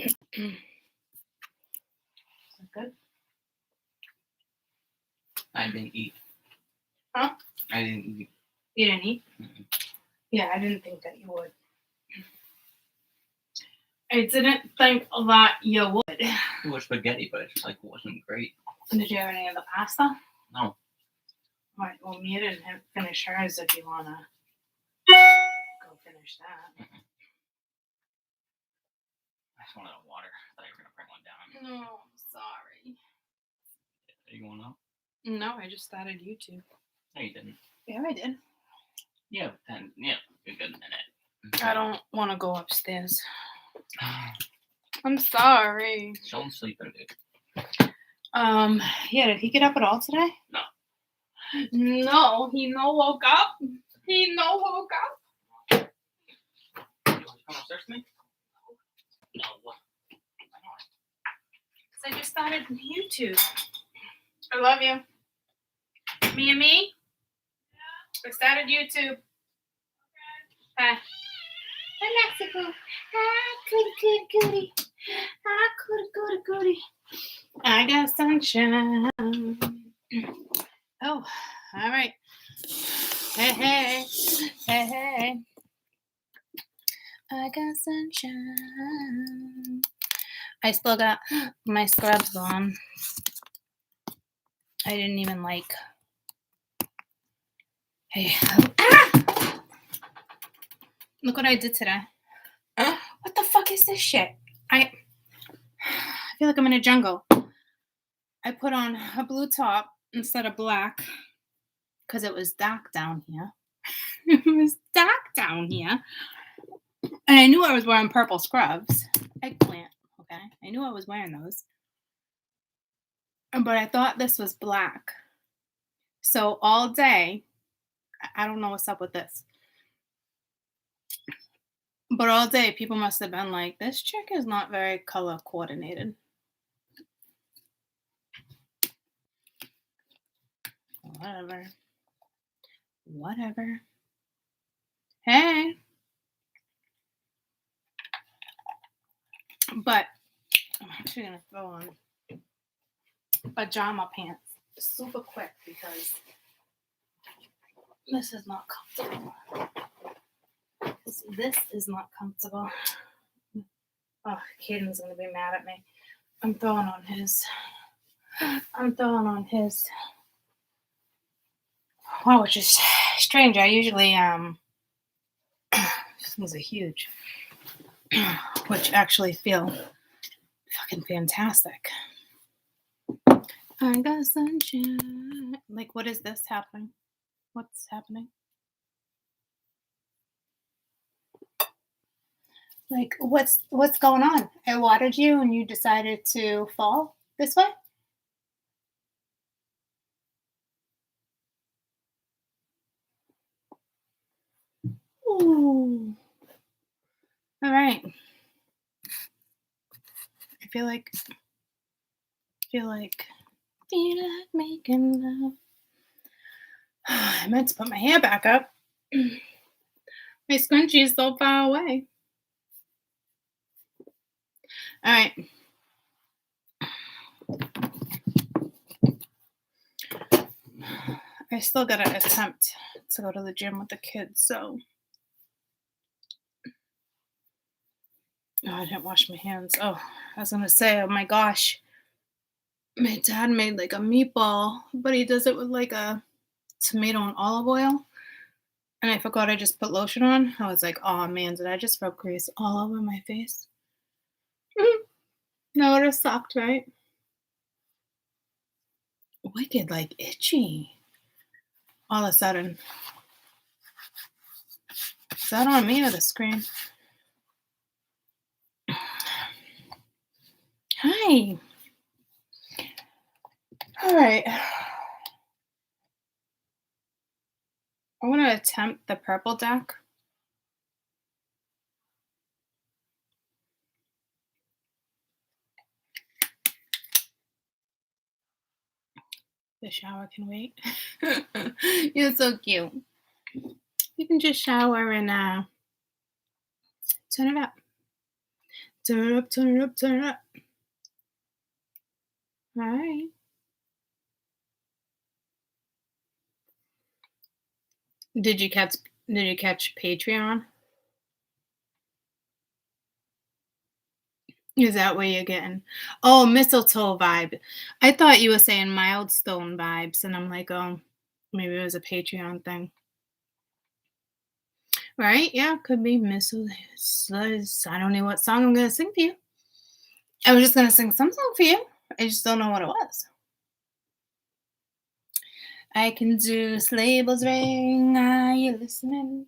that good? I didn't eat. Huh? I didn't eat. You didn't eat? Mm-mm. Yeah, I didn't think that you would. I didn't think that you would. It was spaghetti, but it wasn't great. Did you have any of the pasta? No. All right, well, Mia didn't finish hers if you want to go finish that. Mm-mm. I just wanted a water. I thought you were going to bring one down. No, I'm sorry. Are you going up? No, I just started YouTube. No, you didn't. Yeah, I did. Yeah, a good minute. I don't want to go upstairs. I'm sorry. Sheldon's sleeping, dude. Yeah, did he get up at all today? No. No, he no woke up. He no woke up. You want to come upstairs with me? No. Because I just started YouTube. I love you. Me? I started YouTube. Hi. Hi, Mexico. Hi, goody. Hi, goody. I got sunshine. Oh, all right. Hey. I got sunshine. I still got my scrubs on. I didn't even like. Hey. Ah! Look what I did today. What the fuck is this shit? I feel like I'm in a jungle. I put on a blue top instead of black because it was dark down here. And I knew I was wearing purple scrubs. Eggplant, okay? I knew I was wearing those. But I thought this was black. So all day, I don't know what's up with this. But all day, people must have been like, this chick is not very color coordinated. Whatever. Hey. But I'm actually going to throw on pajama pants super quick because this is not comfortable. This is not comfortable. Oh, Caden's going to be mad at me. I'm throwing on his. Wow, which is strange. I usually, these are huge, which actually feel fucking fantastic. I got sunshine. Like, what is this happening? What's happening? Like, what's going on? I watered you and you decided to fall this way? Ooh. All right. I feel like making love. I meant to put my hair back up. My scrunchie is so far away. All right. I still gotta attempt to go to the gym with the kids, so. Oh, I didn't wash my hands. Oh, I was gonna say, oh my gosh. My dad made like a meatball, but he does it with like a tomato and olive oil. And I forgot I just put lotion on. I was like, oh man, did I just rub grease all over my face? No, it would have sucked, right? Wicked, like itchy. All of a sudden. Is that on me or the screen? Hi. All right. I want to attempt the purple deck. The shower can wait. You're so cute. You can just shower and turn it up. Turn it up, turn it up, turn it up. All right. Did you catch Patreon? Is that what you're getting? Oh, mistletoe vibe. I thought you were saying milestone vibes, and I'm like, oh, maybe it was a Patreon thing. Right? Yeah, could be mistletoe. I don't know what song I'm gonna sing for you. I was just gonna sing some song for you. I just don't know what it was. I can do sleigh bells ring. Are you listening?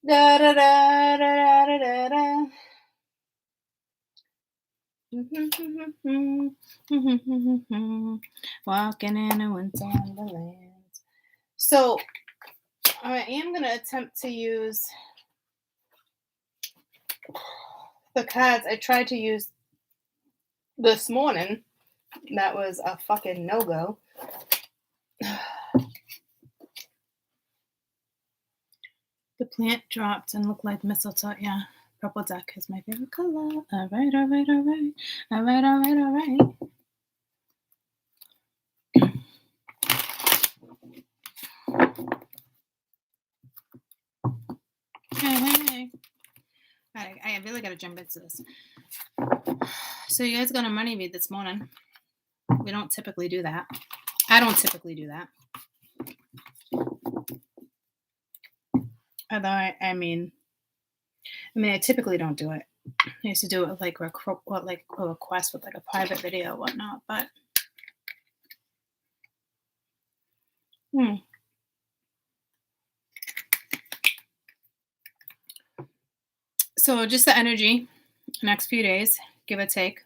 Da da da da da da da. Walking in a winter wonderland. So I am going to attempt to use the cards I tried to use this morning. That was a fucking no-go. The plant dropped and looked like mistletoe. Yeah, purple duck is my favorite color. All right, all right, all right. All right, all right, all right. Hey. I really got to jump into this. So you guys got a money read this morning. We don't typically do that. I don't typically do that. Although I mean, I typically don't do it. I used to do it with like a request with like a private video or whatnot, but So just the energy, next few days, give or take.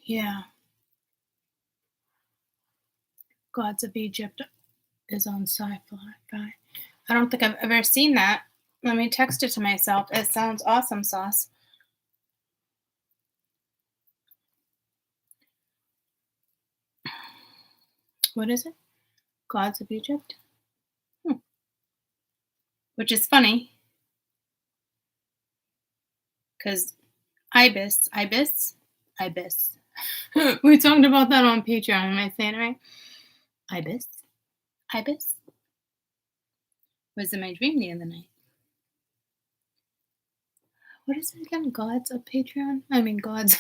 Yeah. Gods of Egypt is on sci-fi. I don't think I've ever seen that. Let me text it to myself. It sounds awesome, sauce. What is it? Gods of Egypt? Which is funny. Because ibis. We talked about that on Patreon. Am I saying it right? Ibis was in my dream the other night. What is it again? Gods of Patreon? I mean, gods.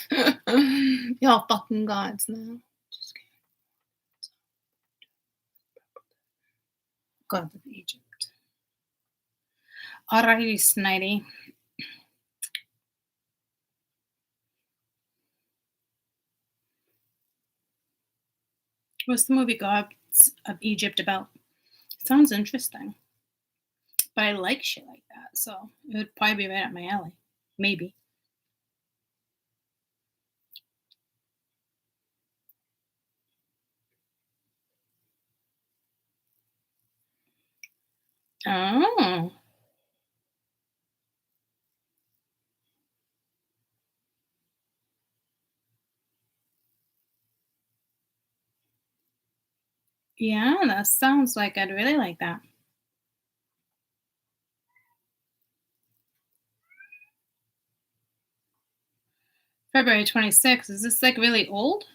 Y'all fucking gods now. Just kidding. Gods of Egypt. Alrighty, Snidey. What's the movie Gods of Egypt about? Sounds interesting. But I like shit like that, so it would probably be right up my alley. Maybe. Oh. Yeah, that sounds like I'd really like that. February 26th. Is this like really old?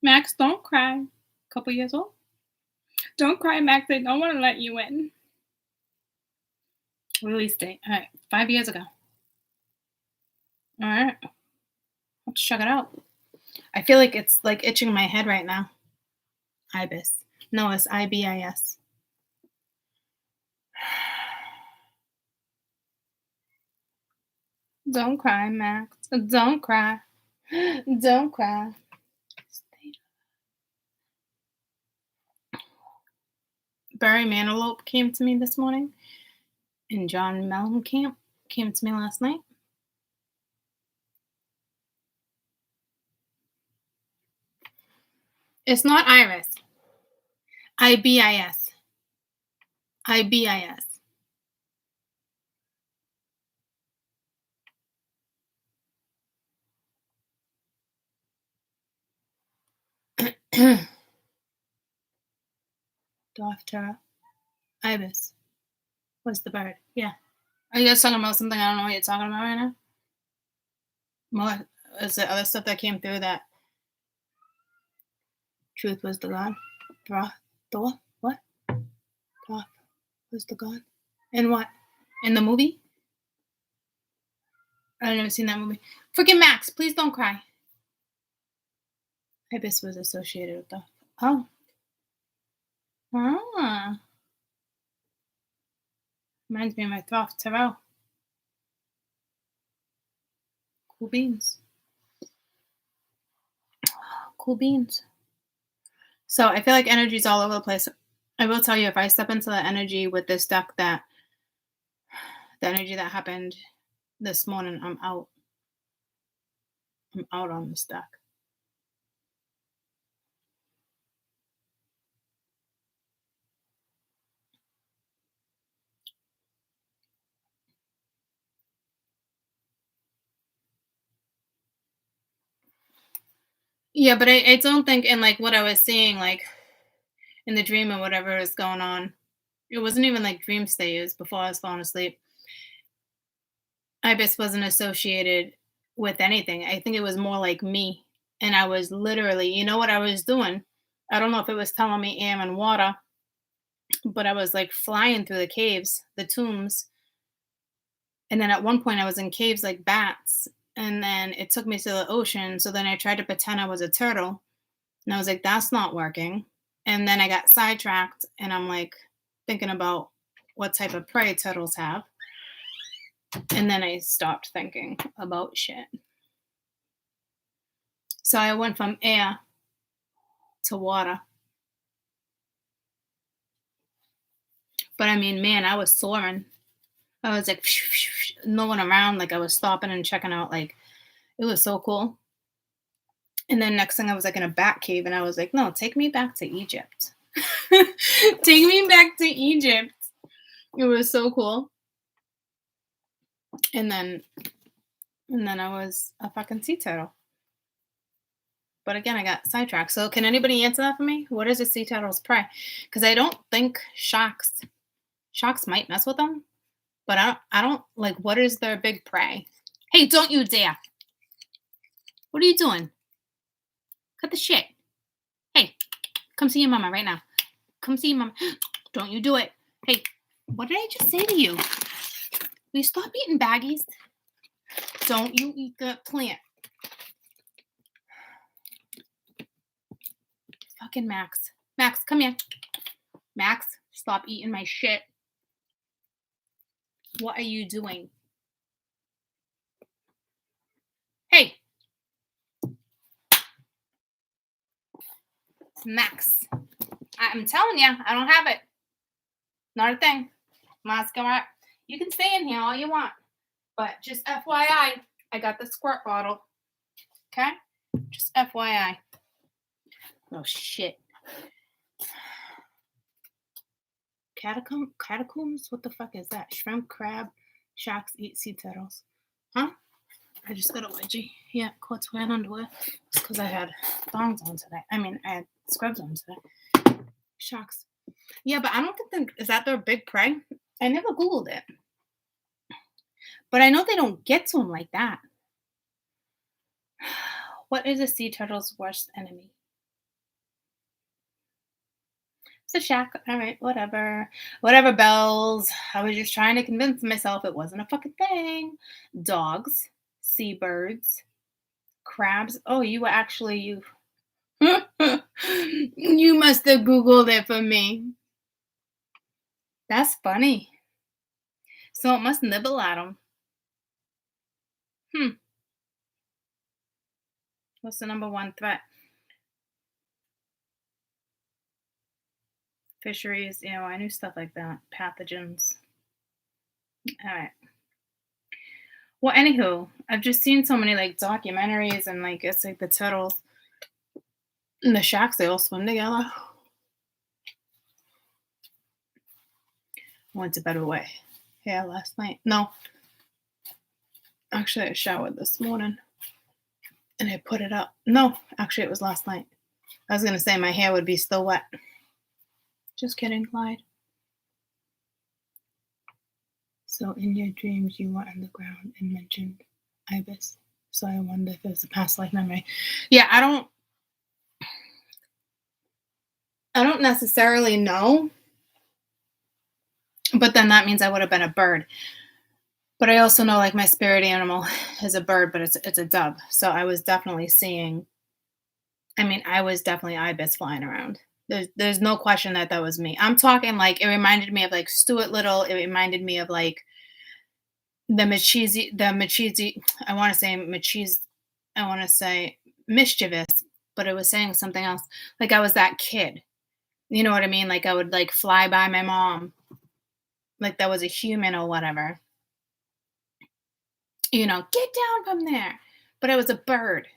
Max, don't cry. Couple years old? Don't cry, Max. I don't want to let you in. Release date. All right, 5 years ago. All right. Let's check it out. I feel like it's like itching my head right now. Ibis. No, it's IBIS. Don't cry, Max. Don't cry. Don't cry. Barry Manilow came to me this morning, and John Mellencamp came to me last night. It's not Iris. IBIS. IBIS. Dwarf Terra. Ibis. What's the bird? Yeah. Are you guys talking about something I don't know what you're talking about right now? What is the other stuff that came through that truth was the god? Thor? What? Dwarf was the god? In what? In the movie? I've never seen that movie. Freaking Max, please don't cry. Ibis was associated with the. Oh. Ah. Reminds me of my Thoth Tarot. Cool beans. Cool beans. So I feel like energy's all over the place. I will tell you, if I step into the energy with this deck, that the energy that happened this morning, I'm out. I'm out on this deck. Yeah, but I don't think in like what I was seeing, like in the dream or whatever is going on. It wasn't even like dream stages before I was falling asleep. Ibis wasn't associated with anything. I think it was more like me. And I was literally, you know what I was doing? I don't know if it was telling me air and water, but I was like flying through the caves, the tombs. And then at one point I was in caves like bats. And then it took me to the ocean. So then I tried to pretend I was a turtle. And I was like, that's not working. And then I got sidetracked and I'm like thinking about what type of prey turtles have. And then I stopped thinking about shit. So I went from air to water. But I mean, man, I was soaring. I was like, no one around. Like I was stopping and checking out. Like it was so cool. And then next thing I was like in a bat cave and I was like, no, take me back to Egypt. Take me back to Egypt. It was so cool. And then I was a fucking sea turtle. But again, I got sidetracked. So can anybody answer that for me? What is a sea turtle's prey? Because I don't think sharks might mess with them. But I don't like, what is their big prey? Hey, don't you dare. What are you doing? Cut the shit. Hey, come see your mama right now. Come see your mama. Don't you do it. Hey, what did I just say to you? Will you stop eating baggies? Don't you eat the plant. Fucking Max. Max, come here. Max, stop eating my shit. What are you doing? Hey. Max. I'm telling you, I don't have it. Not a thing. Mascara. You can stay in here all you want. But just FYI, I got the squirt bottle. Okay? Just FYI. Oh, shit. Catacombs? What the fuck is that? Shrimp, crab, sharks eat sea turtles. Huh? I just got a wedgie. Yeah, quartz wearing underwear. It's because I had thongs on today. I mean, I had scrubs on today. Sharks. Yeah, but I don't think is that their big prey? I never Googled it. But I know they don't get to them like that. What is a sea turtle's worst enemy? It's a shark. All right, whatever. Whatever, bells. I was just trying to convince myself it wasn't a fucking thing. Dogs, seabirds, crabs. Oh, you were actually you. You must have Googled it for me. That's funny. So it must nibble at them. What's the number one threat? Fisheries, you know, I knew stuff like that. Pathogens. All right. Well, anywho, I've just seen so many like documentaries and like it's like the turtles and the sharks, they all swim together. I went to bed away. Yeah, last night. No. Actually, I showered this morning and I put it up. No, actually, it was last night. I was going to say my hair would be still wet. Just kidding, Clyde. So in your dreams, you were on the ground and mentioned ibis. So I wonder if it was a past life memory. Yeah, I don't necessarily know, but then that means I would have been a bird. But I also know like my spirit animal is a bird, but it's a dove. So I was definitely seeing. I was definitely ibis flying around. There's no question that was me. I'm talking like it reminded me of like Stuart Little. It reminded me of like the I want to say Machiz, I want to say mischievous, but it was saying something else. Like I was that kid. You know what I mean? Like I would like fly by my mom, like that was a human or whatever. Get down from there. But it was a bird.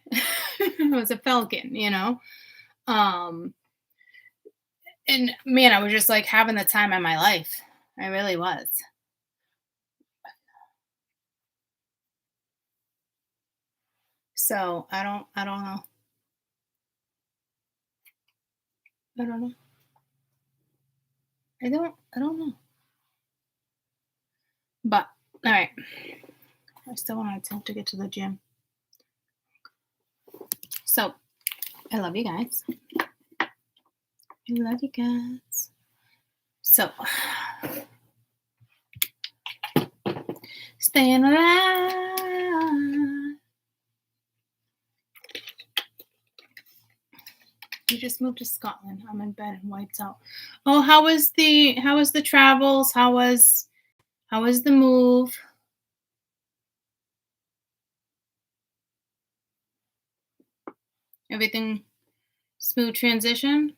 It was a falcon, Um and man, I was just like having the time of my life. I really was. So I don't know. I don't know. I don't know. But all right. I still want to get to the gym. So I love you guys. I love you guys. So staying alive. You just moved to Scotland. I'm in bed and wiped out. Oh, how was the travels? How was the move? Everything smooth transition?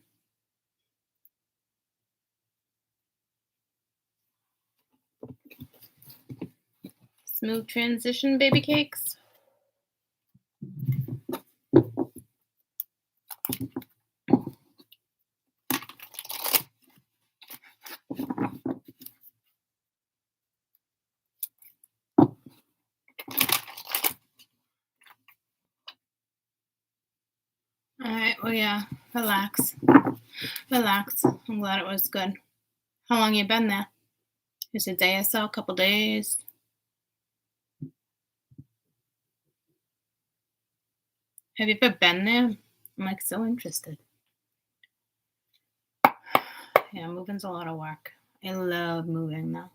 Smooth transition, baby cakes? All right, well, yeah, relax. Relax. I'm glad it was good. How long you been there? Just a day or so, a couple days? Have you ever been there? I'm like so interested. Yeah, moving's a lot of work. I love moving though.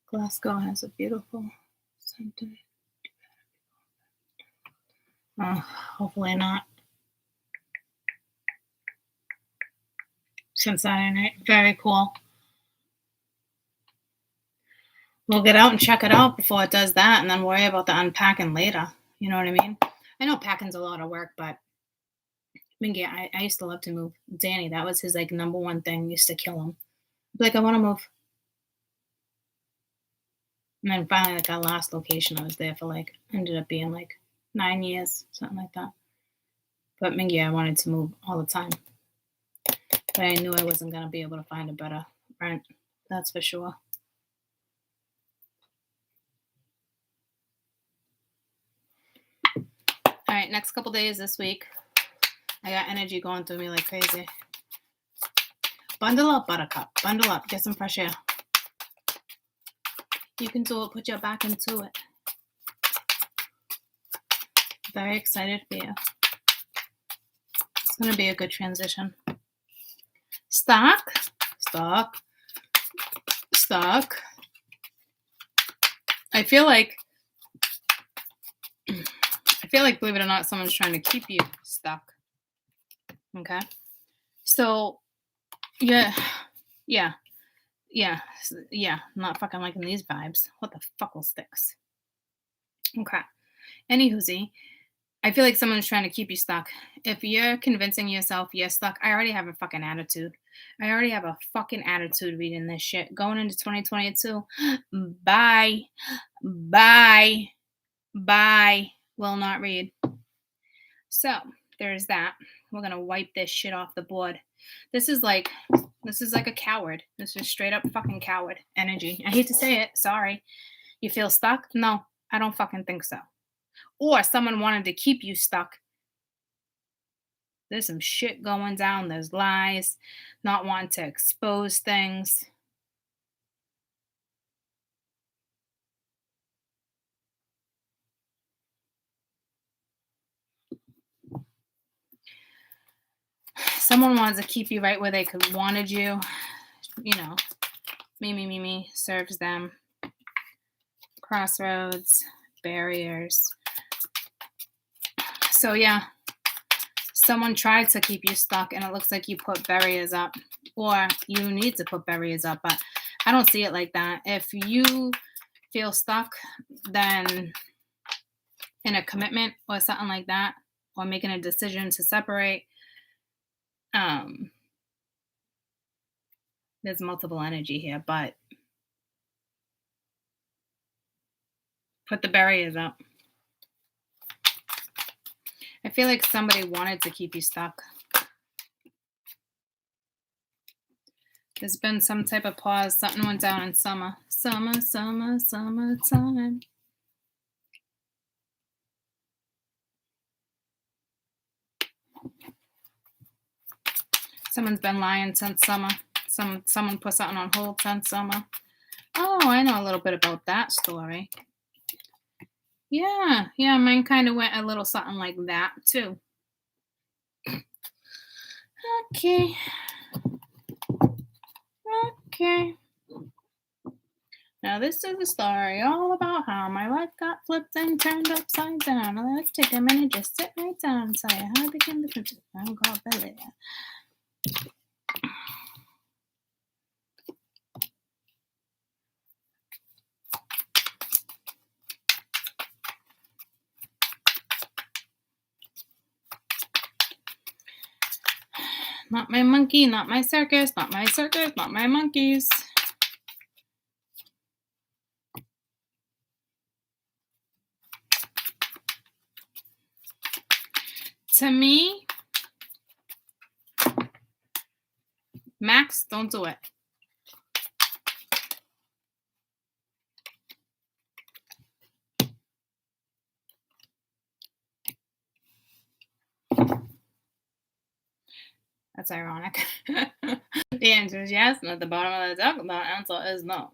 Glasgow has a beautiful center. Hopefully not. Cincinnati night. Very cool. We'll get out and check it out before it does that and then worry about the unpacking later. You know what I mean? I know packing's a lot of work, but Mingy, I used to love to move. Danny, that was his like number one thing, used to kill him. Like, I want to move. And then finally, like our last location, I was there for like, ended up being like 9 years, something like that. But Mingy, I wanted to move all the time. But I knew I wasn't going to be able to find a better rent. That's for sure. All right, next couple days this week, I got energy going through me like crazy. Bundle up, Buttercup. Bundle up. Get some fresh air. You can do it. Put your back into it. Very excited for you. It's going to be a good transition. Stock. I feel like, believe it or not, someone's trying to keep you stuck. Okay? So, yeah. Not fucking liking these vibes. What the fuckle sticks? Okay. Anywhoozy, I feel like someone's trying to keep you stuck. If you're convincing yourself you're stuck, I already have a fucking attitude. I already have a fucking attitude reading this shit. Going into 2022, bye. Will not read. So, there's that. We're going to wipe this shit off the board. This is like a coward. This is straight up fucking coward energy. I hate to say it. Sorry. You feel stuck? No, I don't fucking think so. Or someone wanted to keep you stuck. There's some shit going down. There's lies, not wanting to expose things. Someone wants to keep you right where they could wanted you. You know, me, serves them. Crossroads, barriers. So yeah, someone tried to keep you stuck and it looks like you put barriers up, or you need to put barriers up, but I don't see it like that. If you feel stuck, then in a commitment or something like that, or making a decision to separate, there's multiple energy here, but put the barriers up. I feel like somebody wanted to keep you stuck. There's been some type of pause. Something went down in summer. Summertime. Someone's been lying since summer. Someone put something on hold since summer. Oh, I know a little bit about that story. Yeah, mine kind of went a little something like that too. Okay. Now this is a story all about how my life got flipped and turned upside down. Let's take a minute, just sit right down and tell you how I became the princess. Oh God, Billy. Not my monkey, not my circus, not my circus, not my monkeys. To me, Max, don't do it. That's ironic. The answer is yes, and at the bottom of the deck, the answer is no.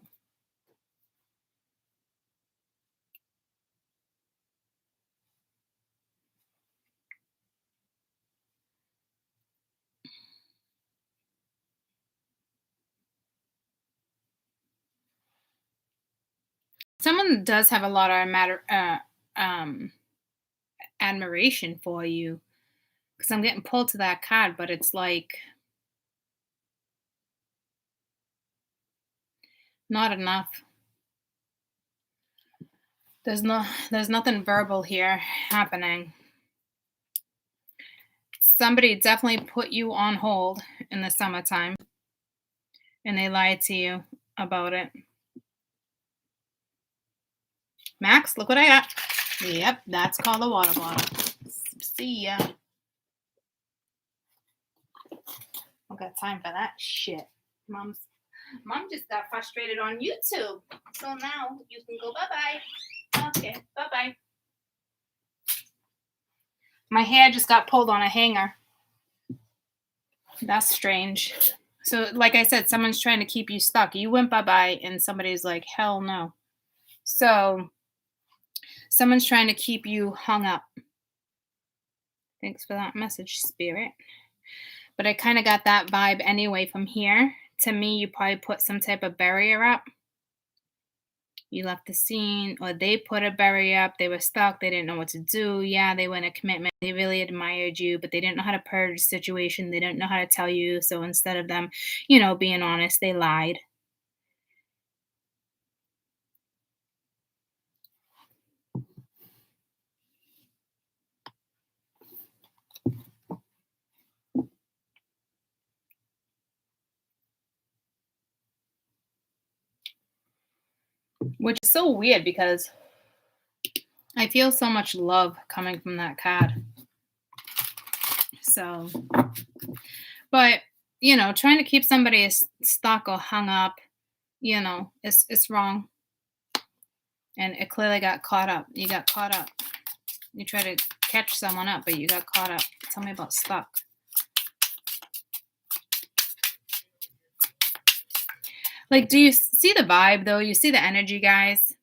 Someone does have a lot of admiration for you, because I'm getting pulled to that card, but it's like not enough. There's nothing verbal here happening. Somebody definitely put you on hold in the summertime, and they lied to you about it. Max, look what I got. Yep, that's called a water bottle. See ya. I got time for that shit. Mom just got frustrated on YouTube. So now you can go bye-bye. Okay, bye-bye. My hair just got pulled on a hanger. That's strange. So like I said, someone's trying to keep you stuck. You went bye-bye and somebody's like, hell no. So someone's trying to keep you hung up. Thanks for that message, Spirit. But I kind of got that vibe anyway from here. To me, you probably put some type of barrier up. You left the scene, or they put a barrier up. They were stuck. They didn't know what to do. Yeah, they went a commitment. They really admired you, but they didn't know how to purge the situation. They didn't know how to tell you. So instead of them, being honest, they lied. Which is so weird because I feel so much love coming from that card. So, but, trying to keep somebody stuck or hung up, it's wrong. And it clearly got caught up. You got caught up. You try to catch someone up, but you got caught up. Tell me about stuck. Like, do you see the vibe though? You see the energy, guys?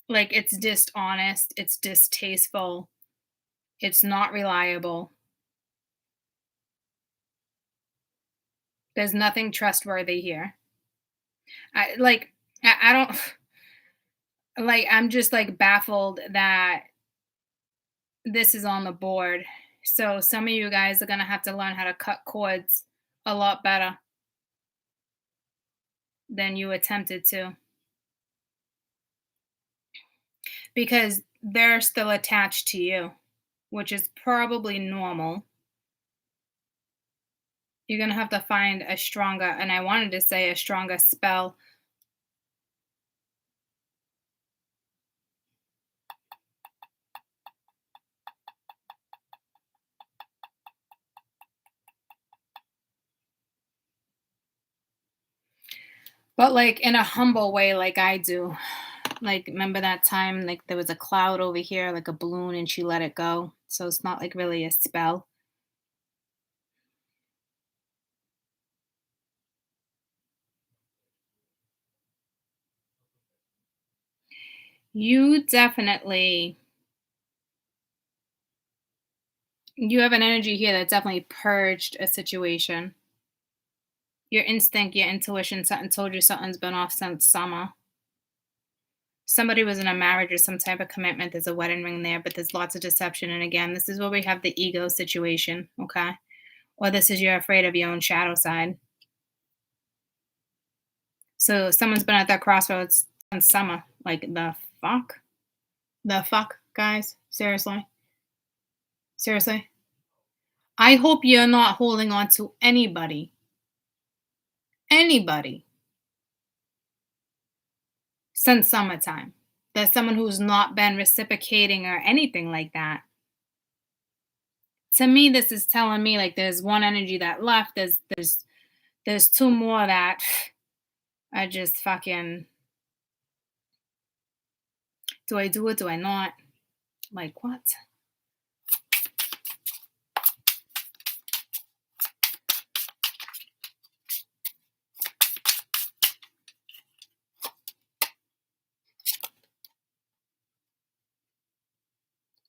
Like, it's dishonest, it's distasteful, it's not reliable. There's nothing trustworthy here. I like I don't like I'm just like baffled that this is on the board. So some of you guys are gonna have to learn how to cut cords a lot better than you attempted to because they're still attached to you, which is probably normal. You're gonna have to find a stronger, and I wanted to say a stronger spell. But like in a humble way, like I do. Like, remember that time, like there was a cloud over here, like a balloon, and she let it go. So it's not like really a spell. You definitely, you have an energy here that definitely purged a situation. Your instinct, your intuition, something told you something's been off since summer. Somebody was in a marriage or some type of commitment. There's a wedding ring there, but there's lots of deception. And again, this is where we have the ego situation, okay? Or this is you're afraid of your own shadow side. So someone's been at that crossroads since summer. Like the fuck? The fuck, guys? Seriously? Seriously? I hope you're not holding on to anybody since summertime. There's someone who's not been reciprocating or anything like that. To me, this is telling me like there's one energy that left. There's two more that I just fucking do I do it? Do I not? Like what?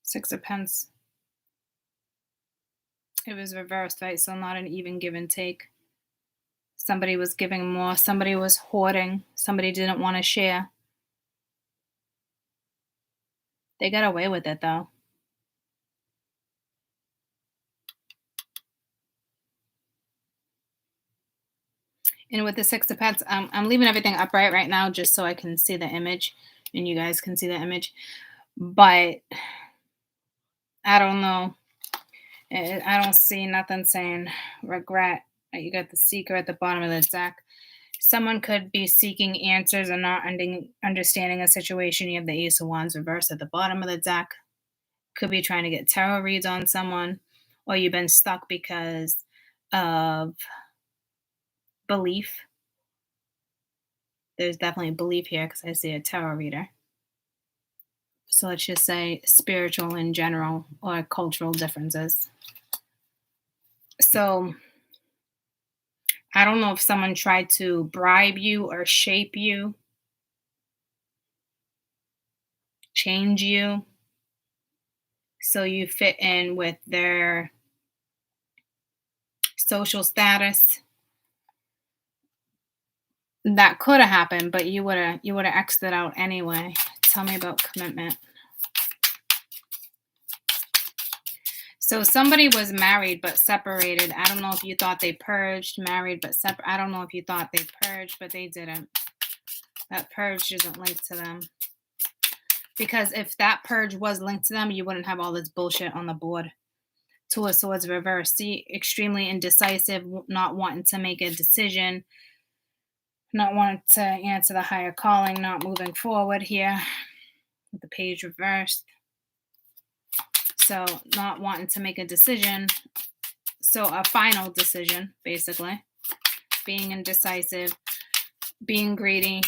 Six of Pence. It was reversed, right? So not an even give and take. Somebody was giving more, somebody was hoarding, somebody didn't want to share. They got away with it though. And with the Six of Pets, I'm leaving everything upright right now just so I can see the image and you guys can see the image. But I don't know. I don't see nothing saying regret. You got the Seeker at the bottom of the deck. Someone could be seeking answers and not understanding a situation. You have the Ace of Wands reversed at the bottom of the deck. Could be trying to get tarot reads on someone, or you've been stuck because of belief. There's definitely belief here because I see a tarot reader. So let's just say spiritual in general or cultural differences. So I don't know if someone tried to bribe you or shape you, change you, so you fit in with their social status. That could have happened, but you would have X'd it out anyway. Tell me about commitment. So somebody was married but separated. I don't know if you thought they purged, married but separate. I don't know if you thought they purged, but they didn't. That purge isn't linked to them. Because if that purge was linked to them, you wouldn't have all this bullshit on the board. Two of Swords reversed. See, extremely indecisive, not wanting to make a decision, not wanting to answer the higher calling, not moving forward here with the Page reversed. So not wanting to make a decision. So a final decision, basically. Being indecisive, being greedy.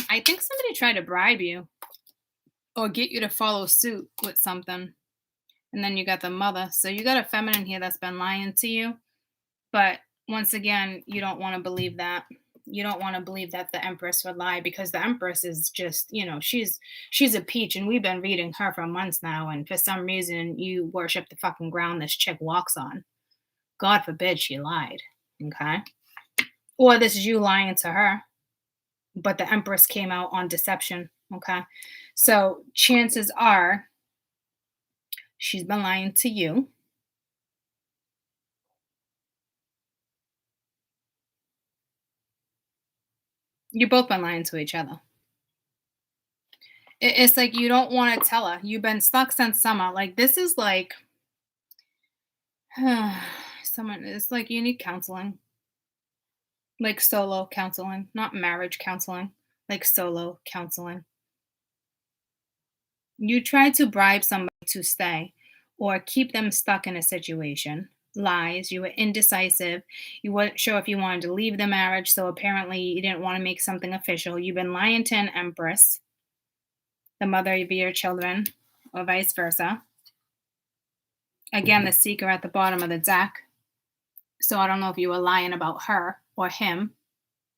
I think somebody tried to bribe you or get you to follow suit with something. And then you got the Mother. So you got a feminine here that's been lying to you. But once again, you don't want to believe that. You don't want to believe that the Empress would lie, because the Empress is just, she's a peach, and we've been reading her for months now, and for some reason you worship the fucking ground this chick walks on. God forbid she lied. Okay? Or this is you lying to her, but the Empress came out on deception. Okay? So chances are she's been lying to you. You've both been lying to each other. It's like you don't want to tell her. You've been stuck since summer. Like, this is like someone. It's like you need counseling, like solo counseling, not marriage counseling, like solo counseling. You tried to bribe somebody to stay or keep them stuck in a situation. Lies. You were indecisive. You weren't sure if you wanted to leave the marriage, so apparently you didn't want to make something official. You've been lying to an Empress, the mother of your children, or vice versa. Again, the Seeker at the bottom of the deck. So I don't know if you were lying about her or him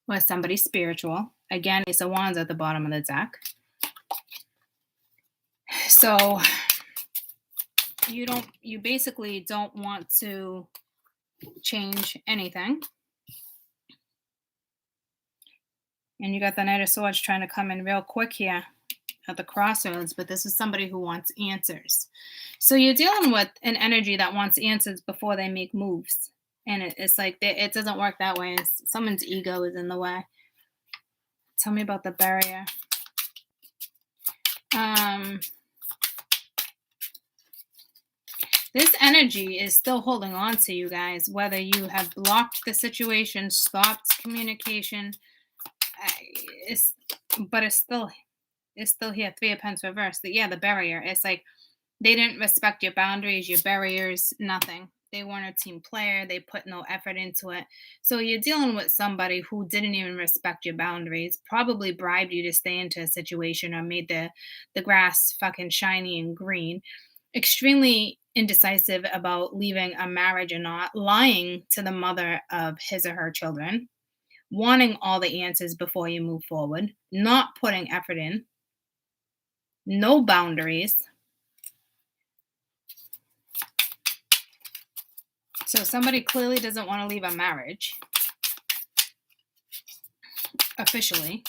or somebody spiritual. Again, Ace of Wands at the bottom of the deck. So you basically don't want to change anything. And you got the Knight of Swords trying to come in real quick here at the crossroads, but this is somebody who wants answers. So you're dealing with an energy that wants answers before they make moves. And it's like it doesn't work that way. Someone's ego is in the way. Tell me about the barrier. This energy is still holding on to you guys, whether you have blocked the situation, stopped communication, but it's still here. Three of Pentacles reversed. The barrier. It's like they didn't respect your boundaries, your barriers, nothing. They weren't a team player. They put no effort into it. So you're dealing with somebody who didn't even respect your boundaries, probably bribed you to stay into a situation, or made the grass fucking shiny and green. Extremely indecisive about leaving a marriage or not, lying to the mother of his or her children, wanting all the answers before you move forward, not putting effort in, no boundaries. So somebody clearly doesn't want to leave a marriage officially.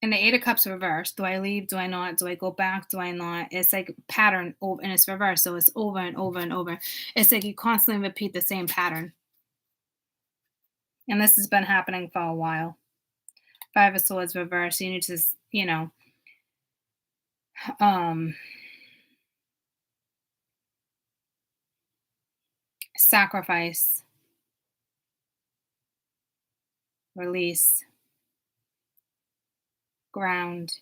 And the Eight of Cups reversed. Do I leave? Do I not? Do I go back? Do I not? It's like pattern over, and it's reversed. So it's over and over and over. It's like you constantly repeat the same pattern. And this has been happening for a while. Five of Swords reversed. You need to, sacrifice, release, ground.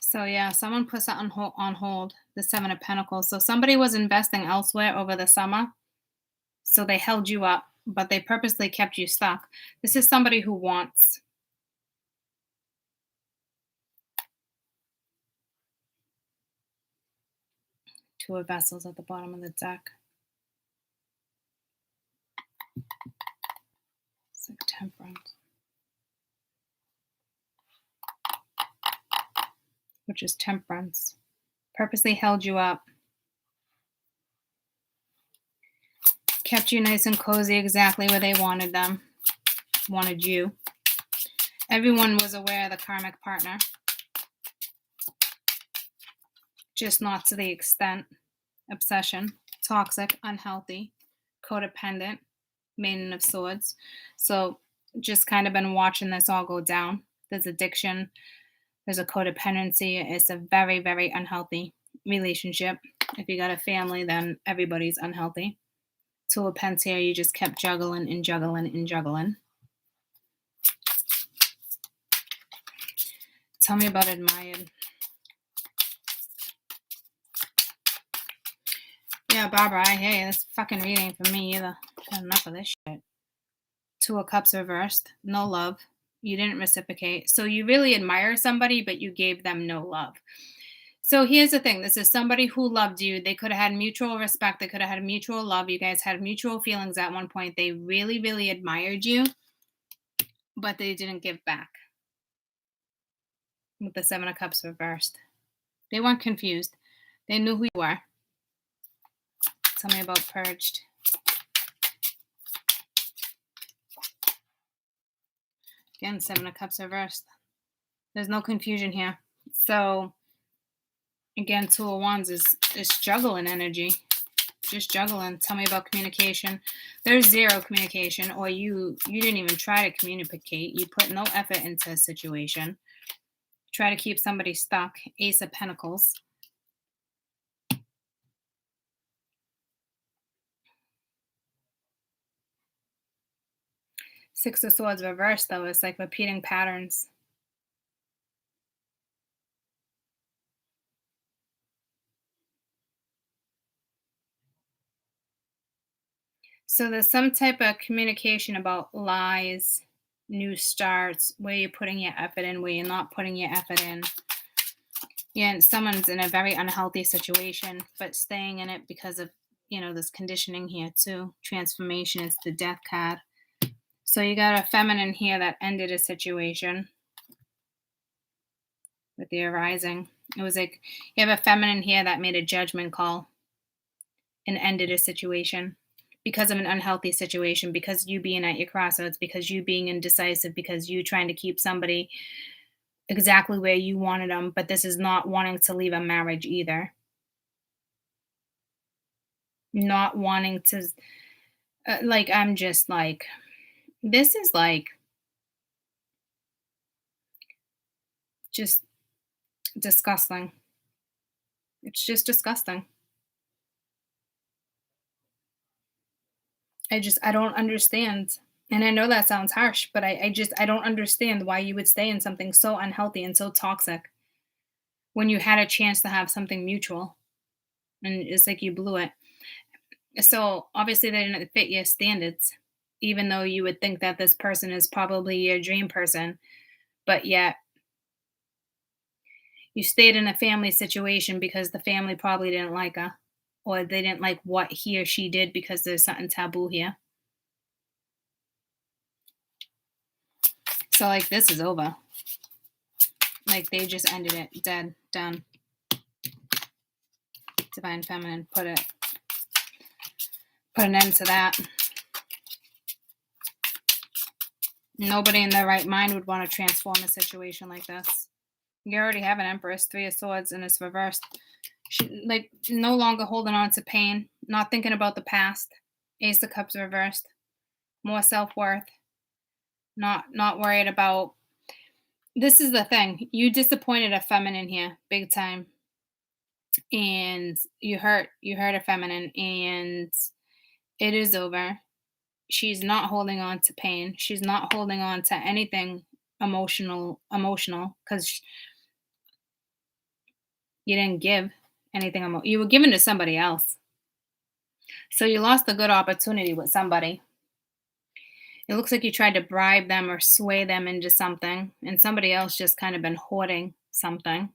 So yeah, someone put that on hold, the Seven of Pentacles. So somebody was investing elsewhere over the summer. So they held you up, but they purposely kept you stuck. This is somebody who wants. Two of Vessels at the bottom of the deck. It's like Temperance. Which is Temperance. Purposely held you up. Kept you nice and cozy exactly where they wanted them. Wanted you. Everyone was aware of the karmic partner. Just not to the extent. Obsession. Toxic. Unhealthy. Codependent. Maiden of Swords. So just kind of been watching this all go down. There's addiction. There's a codependency. It's a very, very unhealthy relationship. If you got a family, then everybody's unhealthy. Two of Pentacles here, you just kept juggling and juggling and juggling. Tell me about admired. Yeah, Barbara, I hear you. This fucking reading for me either. I've had enough of this shit. Two of Cups reversed. No love. You didn't reciprocate. So you really admire somebody, but you gave them no love. So here's the thing. This is somebody who loved you. They could have had mutual respect. They could have had mutual love. You guys had mutual feelings at one point. They really, really admired you, but they didn't give back with the Seven of Cups reversed. They weren't confused. They knew who you were. Tell me about purged. Again, Seven of Cups reversed. There's no confusion here. So, again, Two of Wands is juggling energy. Just juggling. Tell me about communication. There's zero communication, or you didn't even try to communicate. You put no effort into a situation. Try to keep somebody stuck. Ace of Pentacles. Six of Swords reversed, though. It's like repeating patterns. So there's some type of communication about lies, new starts, where you're putting your effort in, where you're not putting your effort in. Yeah, and someone's in a very unhealthy situation, but staying in it because of, this conditioning here too. Transformation is the Death card. So you got a feminine here that ended a situation with the arising. It was like you have a feminine here that made a judgment call and ended a situation because of an unhealthy situation, because you being at your crossroads, because you being indecisive, because you trying to keep somebody exactly where you wanted them, but this is not wanting to leave a marriage either. Not wanting to, I'm just like, this is like just disgusting. It's just disgusting. I don't understand. And I know that sounds harsh, but I don't understand why you would stay in something so unhealthy and so toxic when you had a chance to have something mutual. And it's like you blew it. So obviously they didn't fit your standards, even though you would think that this person is probably your dream person, but yet you stayed in a family situation because the family probably didn't like her, or they didn't like what he or she did because there's something taboo here. So like this is over. Like they just ended it. Dead. Done. Divine Feminine. Put an end to that. Nobody in their right mind would want to transform a situation like this. You already have an Empress, Three of Swords, and it's reversed. She, like, no longer holding on to pain, not thinking about the past. Ace of Cups reversed. More self-worth. Not worried about. This is the thing. You disappointed a feminine here, big time. And you hurt a feminine, and it is over. She's not holding on to pain. She's not holding on to anything emotional because you didn't give anything. You were given to somebody else. So you lost a good opportunity with somebody. It looks like you tried to bribe them or sway them into something, and somebody else just kind of been hoarding something.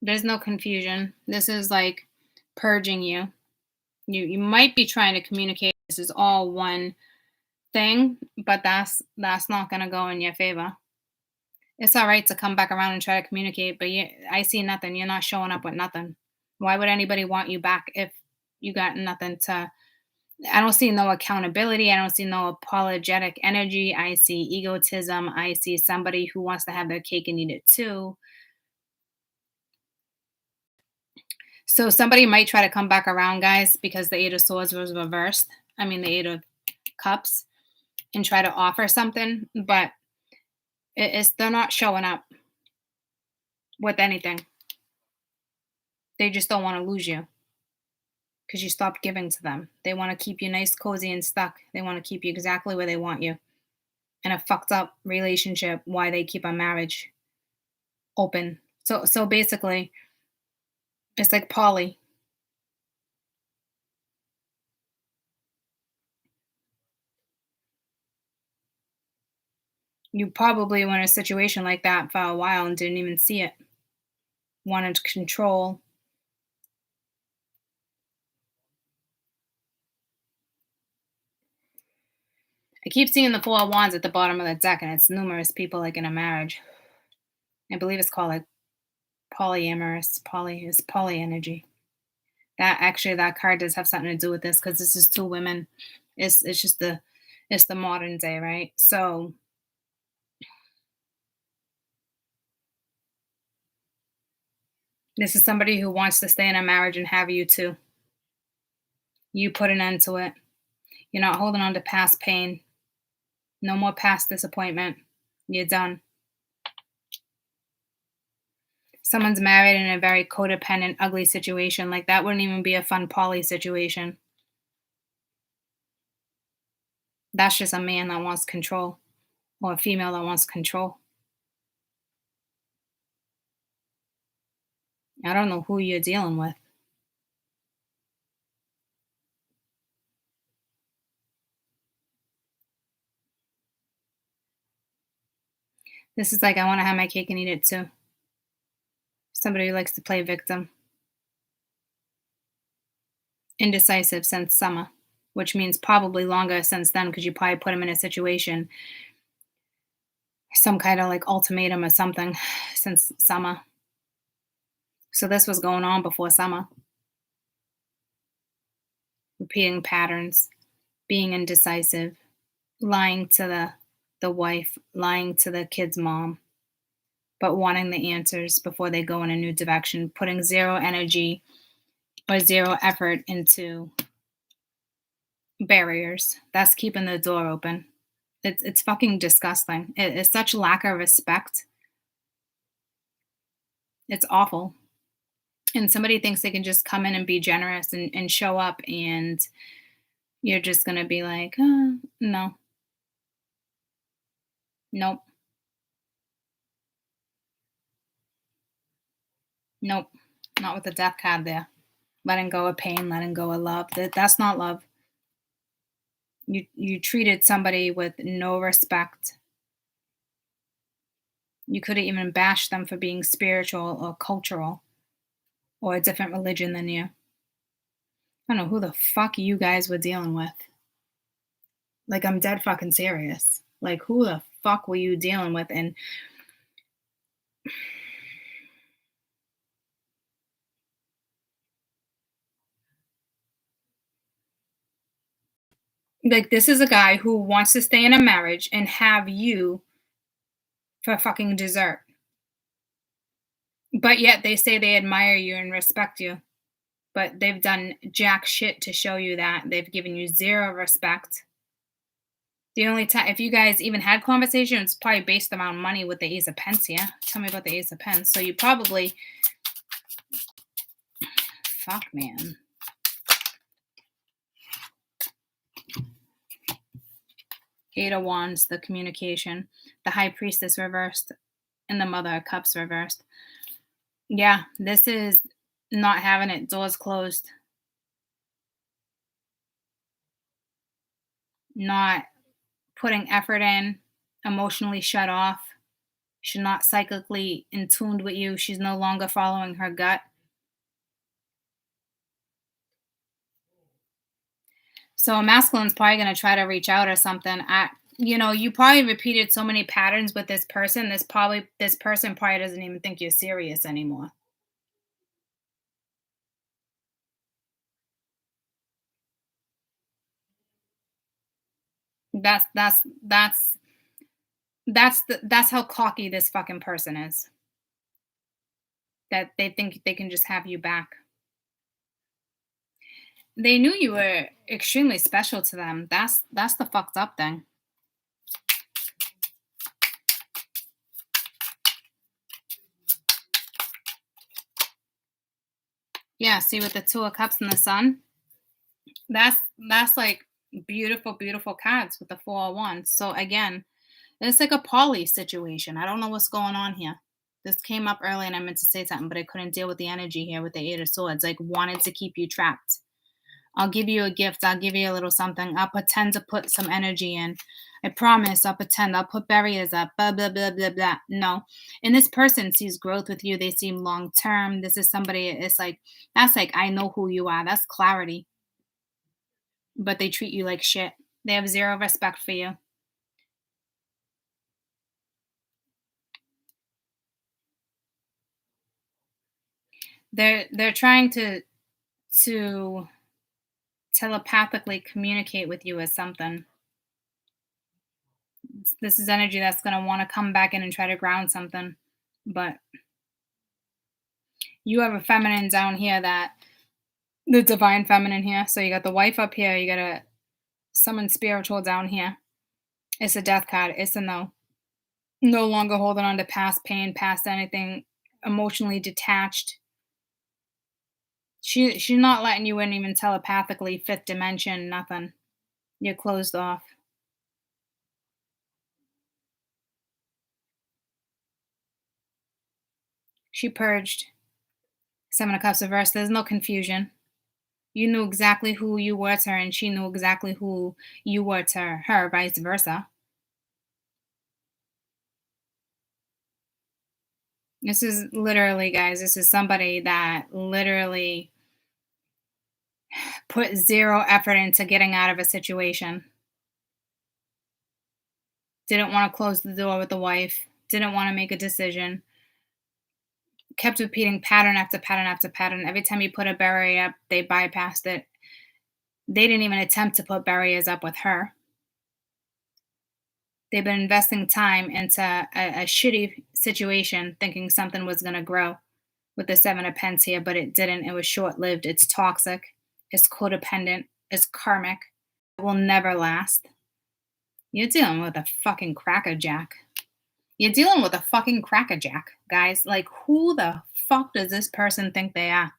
There's no confusion. This is like purging you. You might be trying to communicate this is all one thing, but that's not going to go in your favor. It's all right to come back around and try to communicate, but I see nothing. You're not showing up with nothing. Why would anybody want you back if you got nothing to? I don't see no accountability. I don't see no apologetic energy. I see egotism. I see somebody who wants to have their cake and eat it too. So somebody might try to come back around, guys, because the Eight of Swords was reversed. I mean, the Eight of Cups, and try to offer something, but they're not showing up with anything. They just don't want to lose you because you stopped giving to them. They want to keep you nice, cozy, and stuck. They want to keep you exactly where they want you. And a fucked up relationship, why they keep a marriage open. So basically, it's like poly. You probably were in a situation like that for a while and didn't even see it. Wanted to control. I keep seeing the Four of Wands at the bottom of the deck, and it's numerous people like in a marriage. I believe it's called like polyamorous. Poly is poly energy. That card does have something to do with this because this is two women. It's just it's the modern day, right? So this is somebody who wants to stay in a marriage and have you too. You put an end to it. You're not holding on to past pain. No more past disappointment. You're done. Someone's married in a very codependent, ugly situation. Like that wouldn't even be a fun poly situation. That's just a man that wants control or a female that wants control. I don't know who you're dealing with. This is like, I want to have my cake and eat it too. Somebody who likes to play victim. Indecisive since summer, which means probably longer since then because you probably put him in a situation, some kind of like ultimatum or something since summer. So this was going on before summer. Repeating patterns, being indecisive, lying to the wife, lying to the kid's mom, but wanting the answers before they go in a new direction, putting zero energy or zero effort into barriers. That's keeping the door open. It's fucking disgusting. It's such lack of respect. It's awful. And somebody thinks they can just come in and be generous and show up, and you're just gonna be like, no, nope, nope, not with the death card there. Letting go of pain, letting go of love. That's not love. You treated somebody with no respect. You could have even bashed them for being spiritual or cultural or a different religion than you. I don't know who the fuck you guys were dealing with. Like, I'm dead fucking serious. Like, who the fuck were you dealing with? And like, this is a guy who wants to stay in a marriage and have you for fucking dessert. But yet they say they admire you and respect you. But they've done jack shit to show you that. They've given you zero respect. The only time, if you guys even had conversations, probably based around money with the Ace of Pence here. Tell me about the Ace of Pence. So you probably, fuck, man. Eight of Wands, the communication. The High Priestess reversed. And the Mother of Cups reversed. Yeah, this is not having it. Doors closed. Not putting effort in. Emotionally shut off. She's not psychically in tuned with you. She's no longer following her gut. So a masculine's probably going to try to reach out or something. You probably repeated so many patterns with this person. This person probably doesn't even think you're serious anymore. That's how cocky this fucking person is. That they think they can just have you back. They knew you were extremely special to them. That's the fucked up thing. Yeah, see with the Two of Cups and the Sun? That's like beautiful, beautiful cards with the Four of Wands. So again, it's like a poly situation. I don't know what's going on here. This came up early and I meant to say something, but I couldn't deal with the energy here with the Eight of Swords. Like, wanted to keep you trapped. I'll give you a gift. I'll give you a little something. I'll pretend to put some energy in. I promise I'll pretend, I'll put barriers up, blah, blah, blah, blah, blah. No. And this person sees growth with you. They seem long term. This is somebody, it's like, that's like, I know who you are. That's clarity. But they treat you like shit. They have zero respect for you. They're trying to telepathically communicate with you as something. This is energy that's going to want to come back in and try to ground something. But you have a feminine down here, that the divine feminine here. So you got the wife up here, you got a someone spiritual down here. It's a death card. It's a no. No longer holding on to past pain, past anything, emotionally detached. She's not letting you in even telepathically, fifth dimension, nothing. You're closed off. She purged. Seven of Cups reversed. There's no confusion. You knew exactly who you were to her, and she knew exactly who you were to her, vice versa. This is literally, guys, this is somebody that literally put zero effort into getting out of a situation. Didn't want to close the door with the wife. Didn't want to make a decision. Kept repeating pattern after pattern after pattern. Every time you put a barrier up, they bypassed it. They didn't even attempt to put barriers up with her. They've been investing time into a shitty situation, thinking something was going to grow with the Seven of Pence here, but it didn't. It was short-lived. It's toxic. It's codependent. It's karmic. It will never last. You're dealing with a fucking crackerjack. You're dealing with a fucking crackerjack, guys. Like, who the fuck does this person think they are?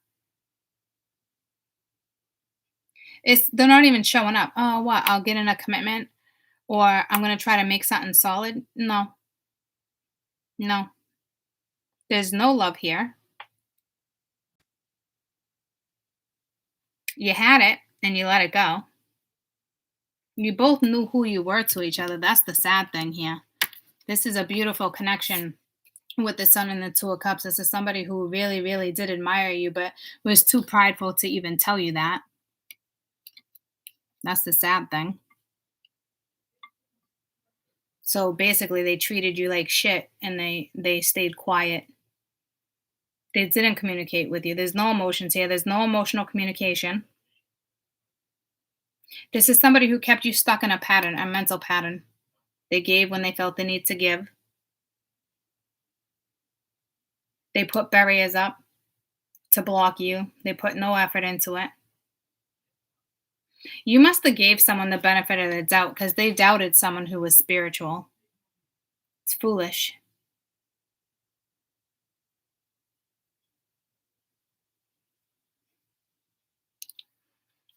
They're not even showing up. Oh, what? I'll get in a commitment, or I'm gonna try to make something solid. No. No. There's no love here. You had it and you let it go. You both knew who you were to each other. That's the sad thing here. This is a beautiful connection with the Sun and the Two of Cups. This is somebody who really, really did admire you, but was too prideful to even tell you that. That's the sad thing. So basically, they treated you like shit, and they stayed quiet. They didn't communicate with you. There's no emotions here. There's no emotional communication. This is somebody who kept you stuck in a pattern, a mental pattern. They gave when they felt the need to give. They put barriers up to block you. They put no effort into it. You must have gave someone the benefit of the doubt, because they doubted someone who was spiritual. It's foolish.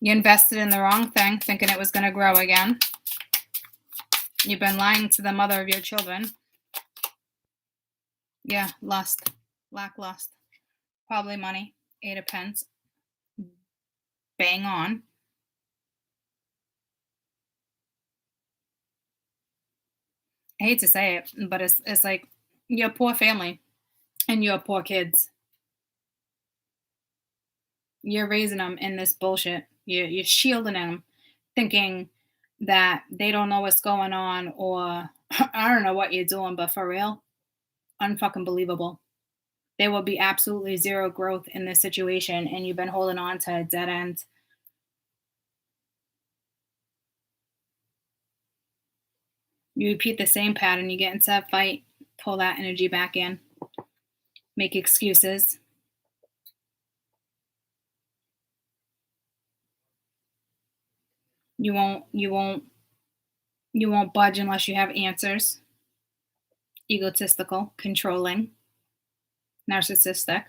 You invested in the wrong thing, thinking it was going to grow again. You've been lying to the mother of your children. Yeah, lust. Lust. Probably money. Eight of Pence. Bang on. I hate to say it, but it's like your poor family and your poor kids. You're raising them in this bullshit. You're shielding them, thinking that they don't know what's going on, or I don't know what you're doing, but for real, unfucking believable. There will be absolutely zero growth in this situation, and you've been holding on to a dead end. You repeat the same pattern. You get into a fight, pull that energy back in, make excuses. You won't budge unless you have answers. Egotistical, controlling, narcissistic,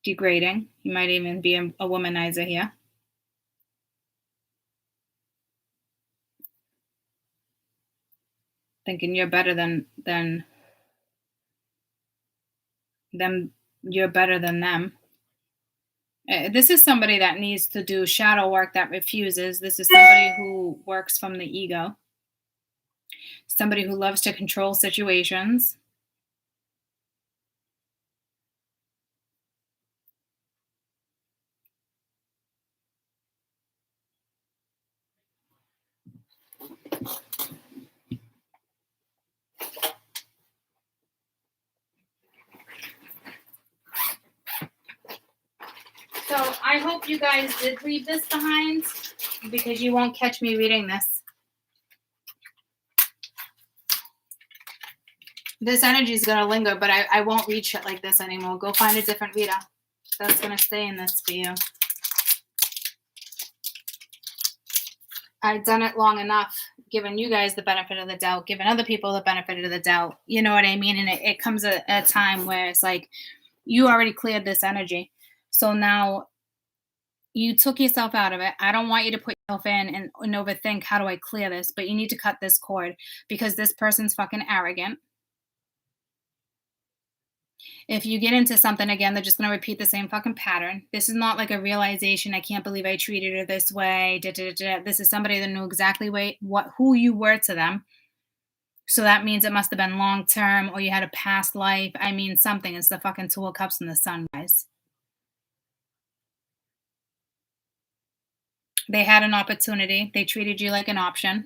degrading. You might even be a womanizer here. Thinking you're better than them. You're better than them. This is somebody that needs to do shadow work, that refuses. This is somebody who works from the ego. Somebody who loves to control situations. So I hope you guys did leave this behind because you won't catch me reading this. This energy is going to linger, but I won't read shit like this anymore. Go find a different reader that's going to stay in this for you. I've done it long enough, giving you guys the benefit of the doubt, giving other people the benefit of the doubt. You know what I mean? And it comes at a time where it's like you already cleared this energy. So now you took yourself out of it. I don't want you to put yourself in and overthink, how do I clear this? But you need to cut this cord because this person's fucking arrogant. If you get into something again, they're just going to repeat the same fucking pattern. This is not like a realization. I can't believe I treated her this way. This is somebody that knew exactly who you were to them. So that means it must have been long term or you had a past life. I mean, something. It's the fucking Two of Cups and the Sun, guys. They had an opportunity. They treated you like an option.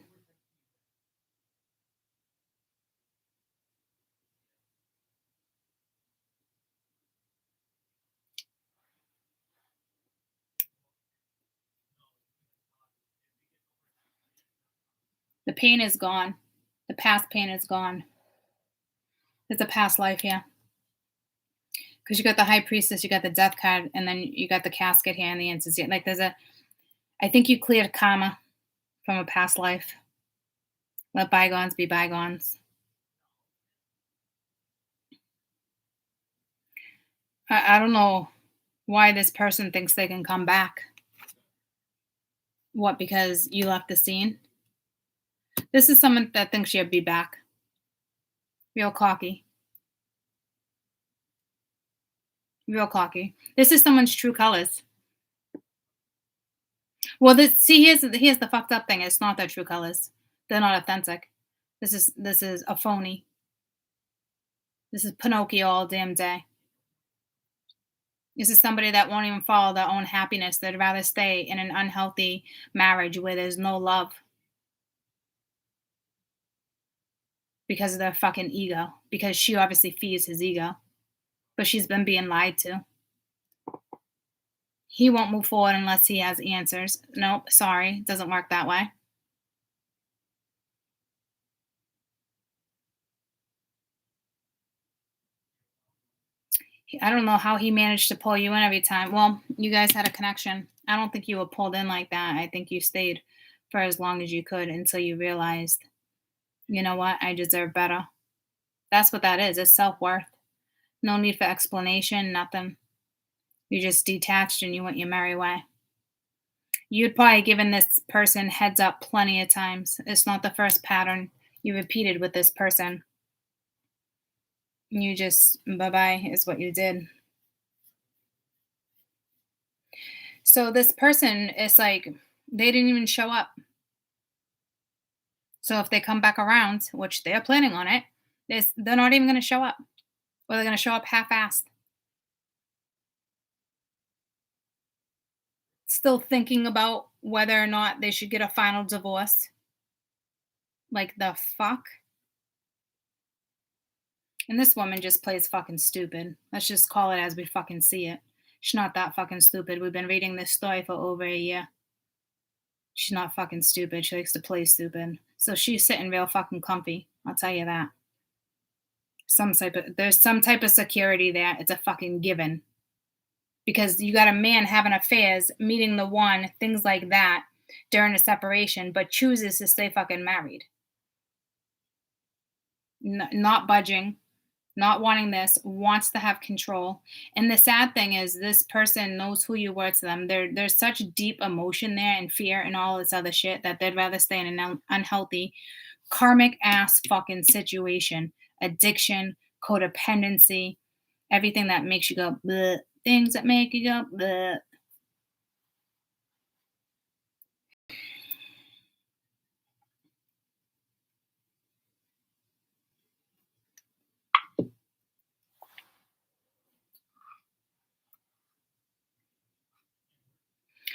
The pain is gone. The past pain is gone. There's a past life here. Because you got the High Priestess, you got the Death card, and then you got the casket here and the answers. Like I think you cleared karma from a past life. Let bygones be bygones. I don't know why this person thinks they can come back. What, because you left the scene? This is someone that thinks you'll be back. Real cocky. Real cocky. This is someone's true colors. Well, here's the fucked up thing. It's not their true colors. They're not authentic. This is a phony. This is Pinocchio all damn day. This is somebody that won't even follow their own happiness. They'd rather stay in an unhealthy marriage where there's no love. Because of their fucking ego. Because she obviously feeds his ego. But she's been being lied to. He won't move forward unless he has answers. Nope, sorry. It doesn't work that way. I don't know how he managed to pull you in every time. Well, you guys had a connection. I don't think you were pulled in like that. I think you stayed for as long as you could until you realized, you know what, I deserve better. That's what that is. It's self-worth. No need for explanation, nothing. You just detached and you went your merry way. You'd probably given this person heads up plenty of times. It's not the first pattern you repeated with this person. You just, bye-bye is what you did. So this person is like, they didn't even show up. So if they come back around, which they're planning on it, they're not even going to show up. Or they're going to show up half-assed. Still thinking about whether or not they should get a final divorce. Like the fuck? And this woman just plays fucking stupid. Let's just call it as we fucking see it. She's not that fucking stupid. We've been reading this story for over a year. She's not fucking stupid. She likes to play stupid. So she's sitting real fucking comfy. I'll tell you that. There's some type of security there. It's a fucking given. Because you got a man having affairs, meeting the one, things like that, during a separation, but chooses to stay fucking married. Not budging, not wanting this, wants to have control. And the sad thing is this person knows who you were to them. There's such deep emotion there and fear and all this other shit that they'd rather stay in an unhealthy, karmic ass fucking situation. Addiction, codependency, everything that makes you go, bleh. Things that make you go, bleh.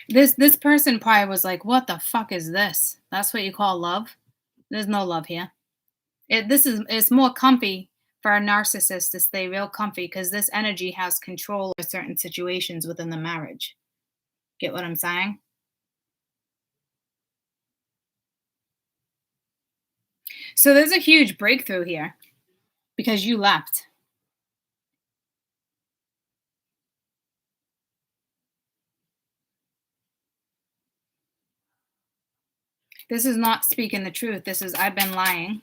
This person probably was like, "What the fuck is this? That's what you call love?" There's no love here. It's more comfy for a narcissist to stay real comfy because this energy has control over certain situations within the marriage. Get what I'm saying? So there's a huge breakthrough here because you left. This is not speaking the truth. This is I've been lying.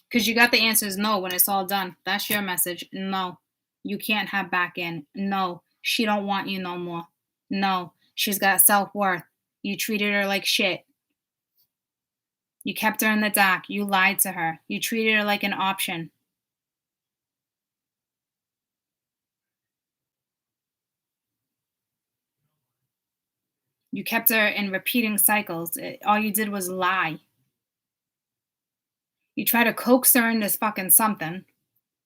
Because you got the answers no when it's all done. That's your message. No. You can't have back in. No. She don't want you no more. No. She's got self-worth. You treated her like shit. You kept her in the dark. You lied to her. You treated her like an option. You kept her in repeating cycles. All you did was lie. You try to coax her into fucking something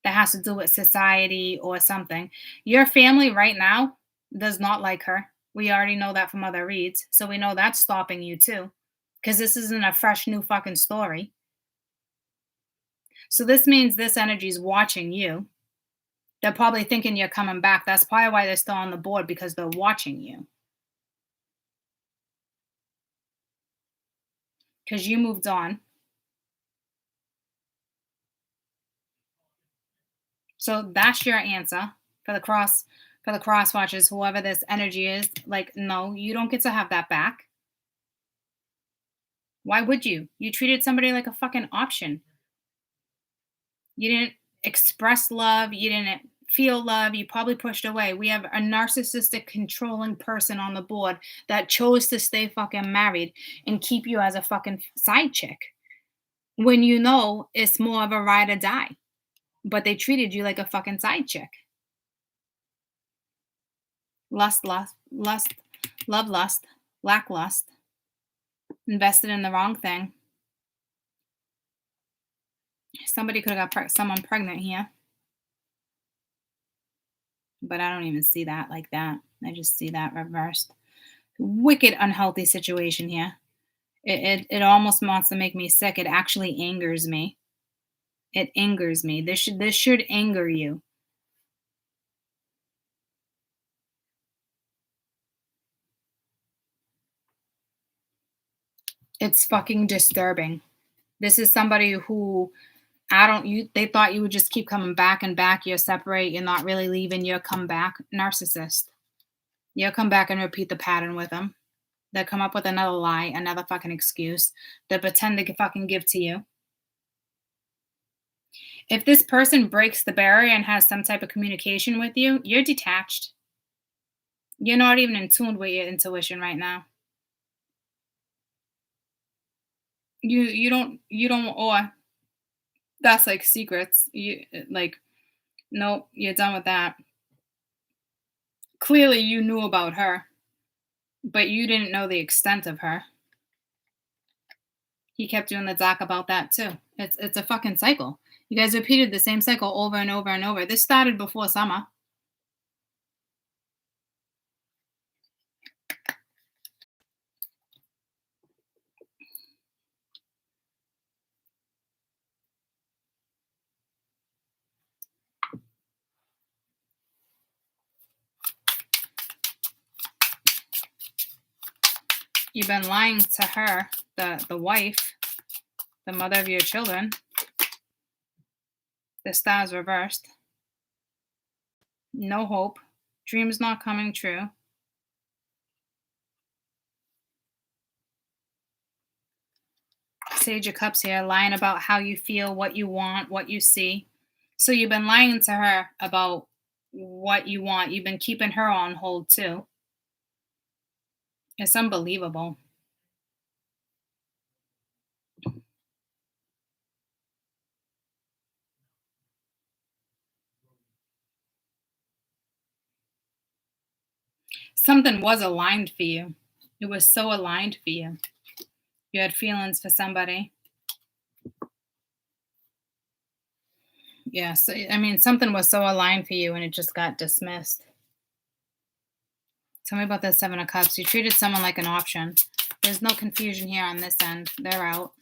that has to do with society or something. Your family right now does not like her. We already know that from other reads. So we know that's stopping you too. Because this isn't a fresh new fucking story. So this means this energy is watching you. They're probably thinking you're coming back. That's probably why they're still on the board because they're watching you. Because you moved on. So that's your answer for the cross watchers, whoever this energy is. Like, no, you don't get to have that back. Why would you? You treated somebody like a fucking option. You didn't express love. You didn't feel love. You probably pushed away. We have a narcissistic, controlling person on the board that chose to stay fucking married and keep you as a fucking side chick when you know it's more of a ride or die. But they treated you like a fucking side chick. Lust, love lust, lack lust, invested in the wrong thing. Somebody could have got someone pregnant here. But I don't even see that like that. I just see that reversed. Wicked unhealthy situation here. It almost wants to make me sick. It actually angers me. It angers me. This should anger you. It's fucking disturbing. This is somebody who they thought you would just keep coming back and back. You're separate, you're not really leaving, you'll come back. Narcissist. You'll come back and repeat the pattern with them. They'll come up with another lie, another fucking excuse. They'll pretend to fucking give to you. If this person breaks the barrier and has some type of communication with you, you're detached. You're not even in tune with your intuition right now. You don't or that's like secrets. You like nope, you're done with that. Clearly you knew about her, but you didn't know the extent of her. He kept you in the dark about that too. It's a fucking cycle. You guys repeated the same cycle over and over and over. This started before summer. You've been lying to her, the wife, the mother of your children. The stars reversed. No hope. Dreams not coming true. Sage of Cups here, lying about how you feel, what you want, what you see. So you've been lying to her about what you want. You've been keeping her on hold too. It's unbelievable. Something was aligned for you. It was so aligned for you. You had feelings for somebody. Yeah, so I mean, something was so aligned for you and it just got dismissed. Tell me about the Seven of Cups. You treated someone like an option. There's no confusion here on this end. They're out.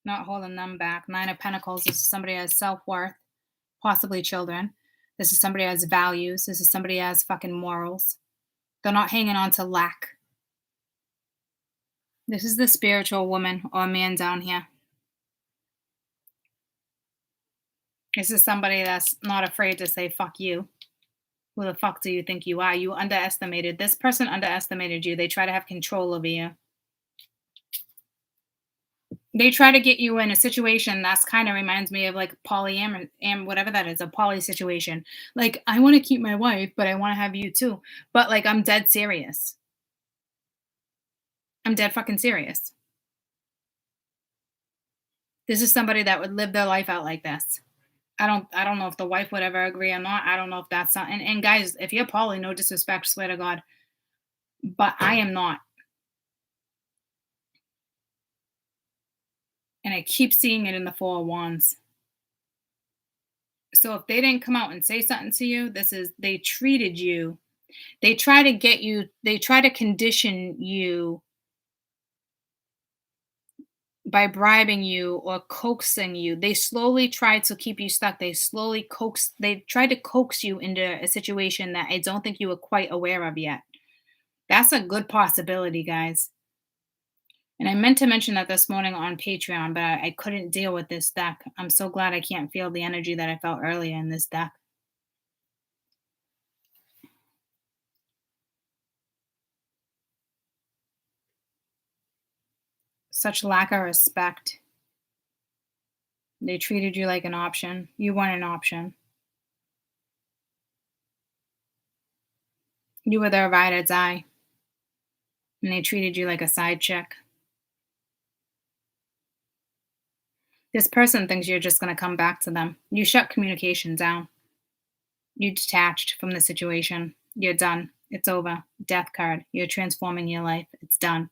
Not holding them back. Nine of Pentacles. This is somebody who has self-worth, possibly children. This is somebody who has values. This is somebody who has fucking morals. They're not hanging on to lack. This is the spiritual woman or man down here. This is somebody that's not afraid to say, fuck you. Who the fuck do you think you are? You underestimated. This person underestimated you. They try to have control over you. They try to get you in a situation that's kind of reminds me of like polyamor and whatever that is, a poly situation. Like, I want to keep my wife, but I want to have you too. But like, I'm dead serious. I'm dead fucking serious. This is somebody that would live their life out like this. I don't know if the wife would ever agree or not. I don't know if that's something. And guys, if you're poly, no disrespect, swear to God. But I am not. And I keep seeing it in the Four of Wands. So if they didn't come out and say something to you, they treated you. They try to get you, they try to condition you by bribing you or coaxing you. They slowly try to keep you stuck. They try to coax you into a situation that I don't think you were quite aware of yet. That's a good possibility, guys. And I meant to mention that this morning on Patreon, but I couldn't deal with this deck. I'm so glad I can't feel the energy that I felt earlier in this deck. Such lack of respect. They treated you like an option. You weren't an option. You were their ride or die. And they treated you like a side chick. This person thinks you're just going to come back to them. You shut communication down. You detached from the situation. You're done. It's over. Death card. You're transforming your life. It's done.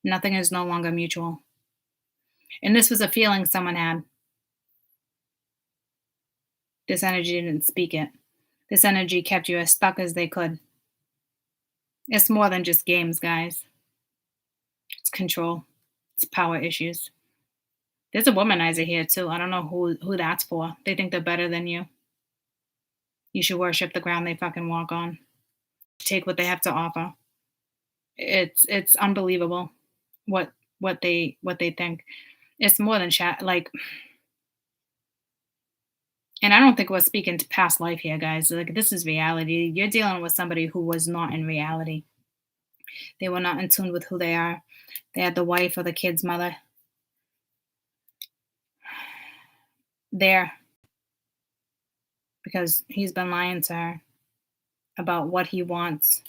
Nothing is no longer mutual. And this was a feeling someone had. This energy didn't speak it. This energy kept you as stuck as they could. It's more than just games, guys. It's control. It's power issues. There's a womanizer here too. I don't know who that's for. They think they're better than you. You should worship the ground they fucking walk on. Take what they have to offer. It's unbelievable what they think. It's more than chat. Like, and I don't think we're speaking to past life here, guys. Like, this is reality. You're dealing with somebody who was not in reality. They were not in tune with who they are. They had the wife or the kid's mother there because he's been lying to her about what he wants,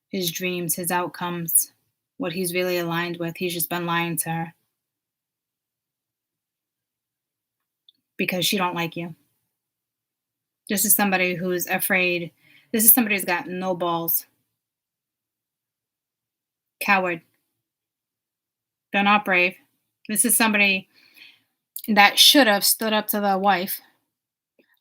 his dreams, his outcomes, what he's really aligned with. He's just been lying to her because she don't like you. This is somebody who's afraid. This is somebody who's got no balls. Coward. They're not brave. This is somebody that should have stood up to the wife.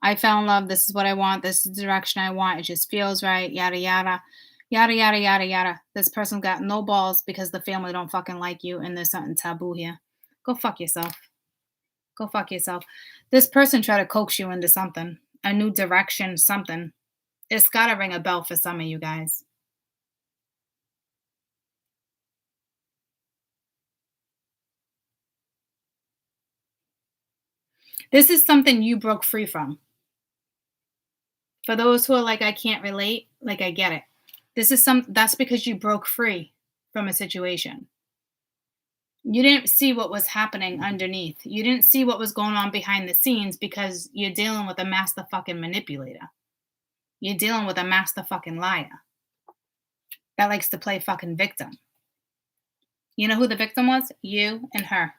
I fell in love. This is what I want. This is the direction I want. It just feels right. Yada, yada. Yada, yada, yada, yada. This person got no balls because the family don't fucking like you and there's something taboo here. Go fuck yourself. Go fuck yourself. This person tried to coax you into something. A new direction, something. It's got to ring a bell for some of you guys. This is something you broke free from. For those who are like, I can't relate, like, I get it. That's because you broke free from a situation. You didn't see what was happening underneath. You didn't see what was going on behind the scenes because you're dealing with a master fucking manipulator. You're dealing with a master fucking liar that likes to play fucking victim. You know who the victim was? You and her.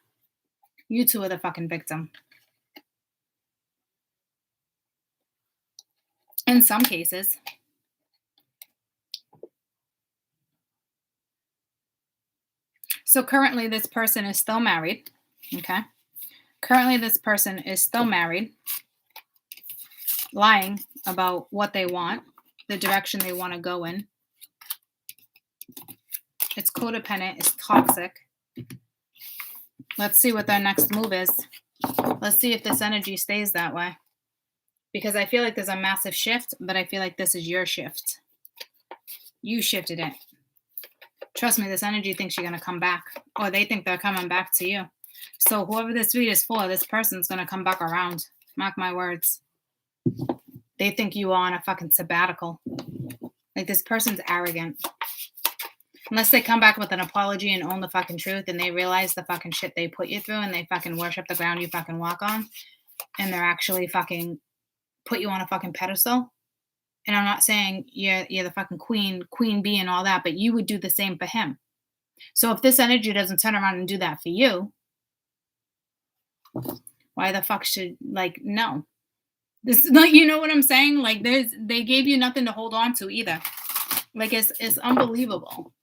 You two are the fucking victim. In some cases. So currently this person is still married. Okay. Currently this person is still married. Lying about what they want, the direction they want to go in. It's codependent, it's toxic. Let's see what their next move is. Let's see if this energy stays that way. Because I feel like there's a massive shift, but I feel like this is your shift. You shifted it. Trust me, this energy thinks you're going to come back. Or they think they're coming back to you. So whoever this read is for, this person's going to come back around. Mark my words. They think you are on a fucking sabbatical. Like, this person's arrogant. Unless they come back with an apology and own the fucking truth and they realize the fucking shit they put you through and they fucking worship the ground you fucking walk on and they're actually fucking put you on a fucking pedestal. And I'm not saying you're the fucking queen bee and all that, but you would do the same for him. So if this energy doesn't turn around and do that for you, why the fuck should, like, no. This, like, you know what I'm saying? Like, they gave you nothing to hold on to either. Like, it's unbelievable.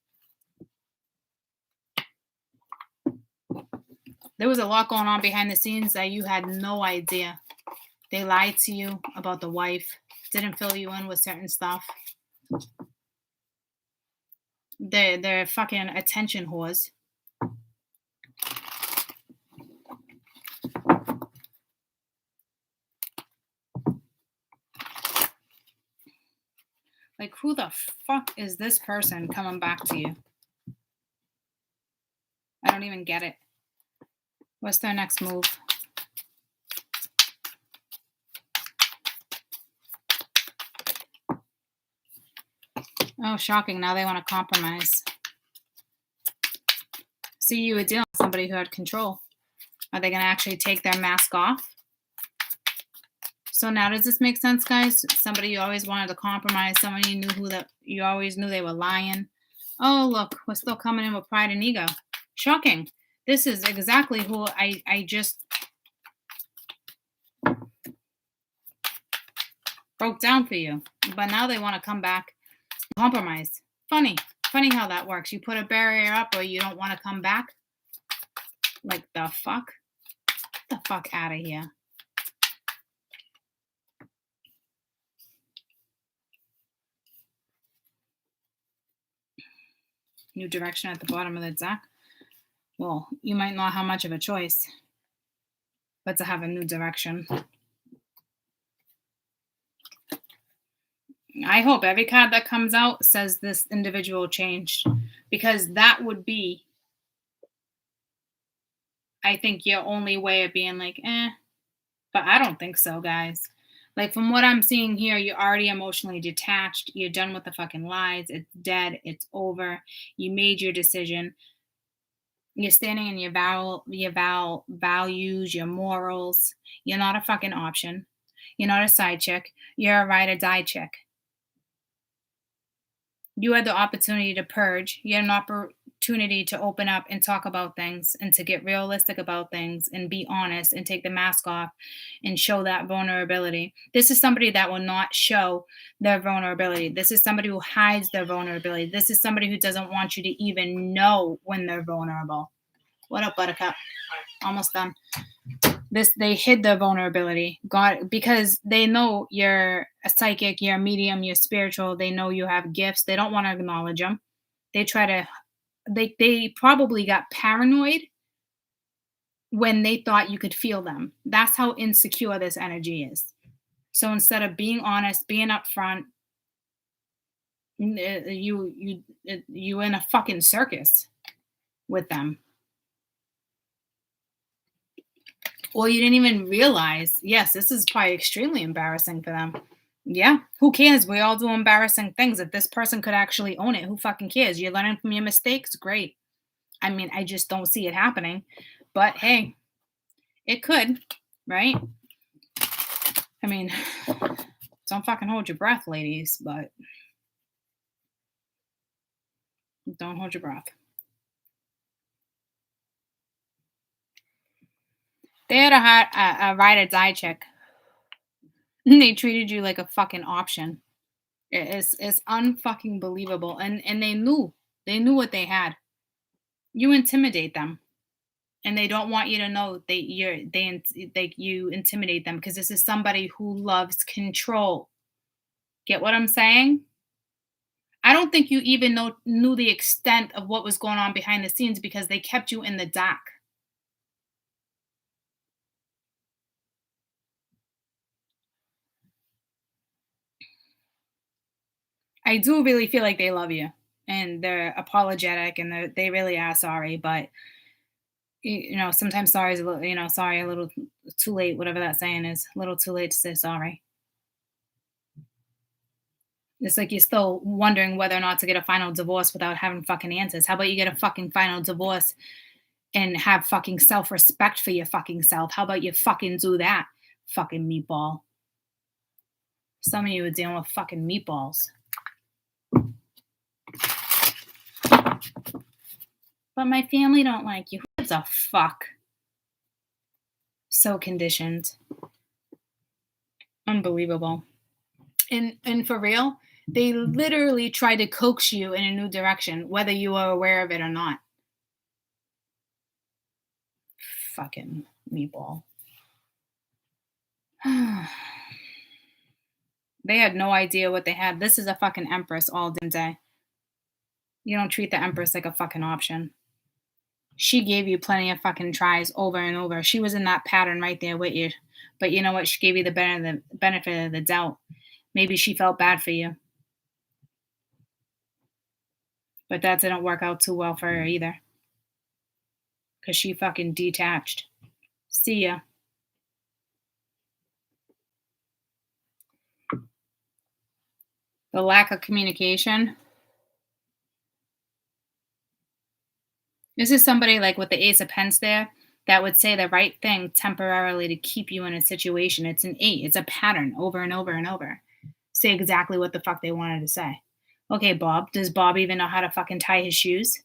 There was a lot going on behind the scenes that you had no idea. They lied to you about the wife, didn't fill you in with certain stuff. They're fucking attention whores. Like, who the fuck is this person coming back to you? I don't even get it. What's their next move? Oh, shocking. Now they want to compromise. See, you were dealing with somebody who had control. Are they going to actually take their mask off? So now does this make sense, guys? Somebody you always wanted to compromise, somebody you knew you always knew they were lying. Oh, look, we're still coming in with pride and ego. Shocking. This is exactly who I just broke down for you. But now they want to come back and compromise. Funny how that works. You put a barrier up or you don't want to come back. Like, the fuck? Get the fuck out of here. New direction at the bottom of the deck. Well, you might not have much of a choice but to have a new direction. I hope every card that comes out says this individual changed, because that would be, I think, your only way of being like, but I don't think so, guys. Like, from what I'm seeing here, you're already emotionally detached. You're done with the fucking lies. It's dead. It's over. You made your decision. You're standing in your values, your morals. You're not a fucking option. You're not a side chick. You're a ride or die chick. You had the opportunity to purge. You had an opportunity to open up and talk about things and to get realistic about things and be honest and take the mask off and show that vulnerability. This is somebody that will not show their vulnerability. This is somebody who hides their vulnerability. This is somebody who doesn't want you to even know when they're vulnerable. What up, Buttercup? Almost done. They hid their vulnerability, because they know you're a psychic, you're a medium, you're spiritual. They know you have gifts. They don't want to acknowledge them. They probably got paranoid when they thought you could feel them. That's how insecure this energy is. So instead of being honest, being upfront, you in a fucking circus with them. Or you didn't even realize. Yes, this is probably extremely embarrassing for them. Yeah, who cares? We all do embarrassing things. If this person could actually own it, who fucking cares? You're learning from your mistakes? Great. I mean, I just don't see it happening. But hey, it could, right? I mean, don't fucking hold your breath, ladies, but don't hold your breath. They had a ride or die chick. And they treated you like a fucking option. It's unfucking believable. And they knew what they had. You intimidate them. And they don't want you to know you intimidate them, because this is somebody who loves control. Get what I'm saying? I don't think you even knew the extent of what was going on behind the scenes because they kept you in the dark. I do really feel like they love you and they're apologetic and they really are sorry, but sometimes sorry is a little, sorry a little too late, whatever that saying is, a little too late to say sorry. It's like you're still wondering whether or not to get a final divorce without having fucking answers. How about you get a fucking final divorce and have fucking self-respect for your fucking self? How about you fucking do that, fucking meatball? Some of you are dealing with fucking meatballs. But my family don't like you. Who gives a fuck? So conditioned. Unbelievable. And for real, they literally try to coax you in a new direction, whether you are aware of it or not. Fucking meatball. They had no idea what they had. This is a fucking empress all day. You don't treat the empress like a fucking option. She gave you plenty of fucking tries over and over. She was in that pattern right there with you. But you know what? She gave you the benefit of the doubt. Maybe she felt bad for you. But that didn't work out too well for her either. Because she fucking detached. See ya. The lack of communication. This is somebody like with the Ace of Pence there that would say the right thing temporarily to keep you in a situation. It's an 8. It's a pattern over and over and over. Say exactly what the fuck they wanted to say. Okay, Bob. Does Bob even know how to fucking tie his shoes?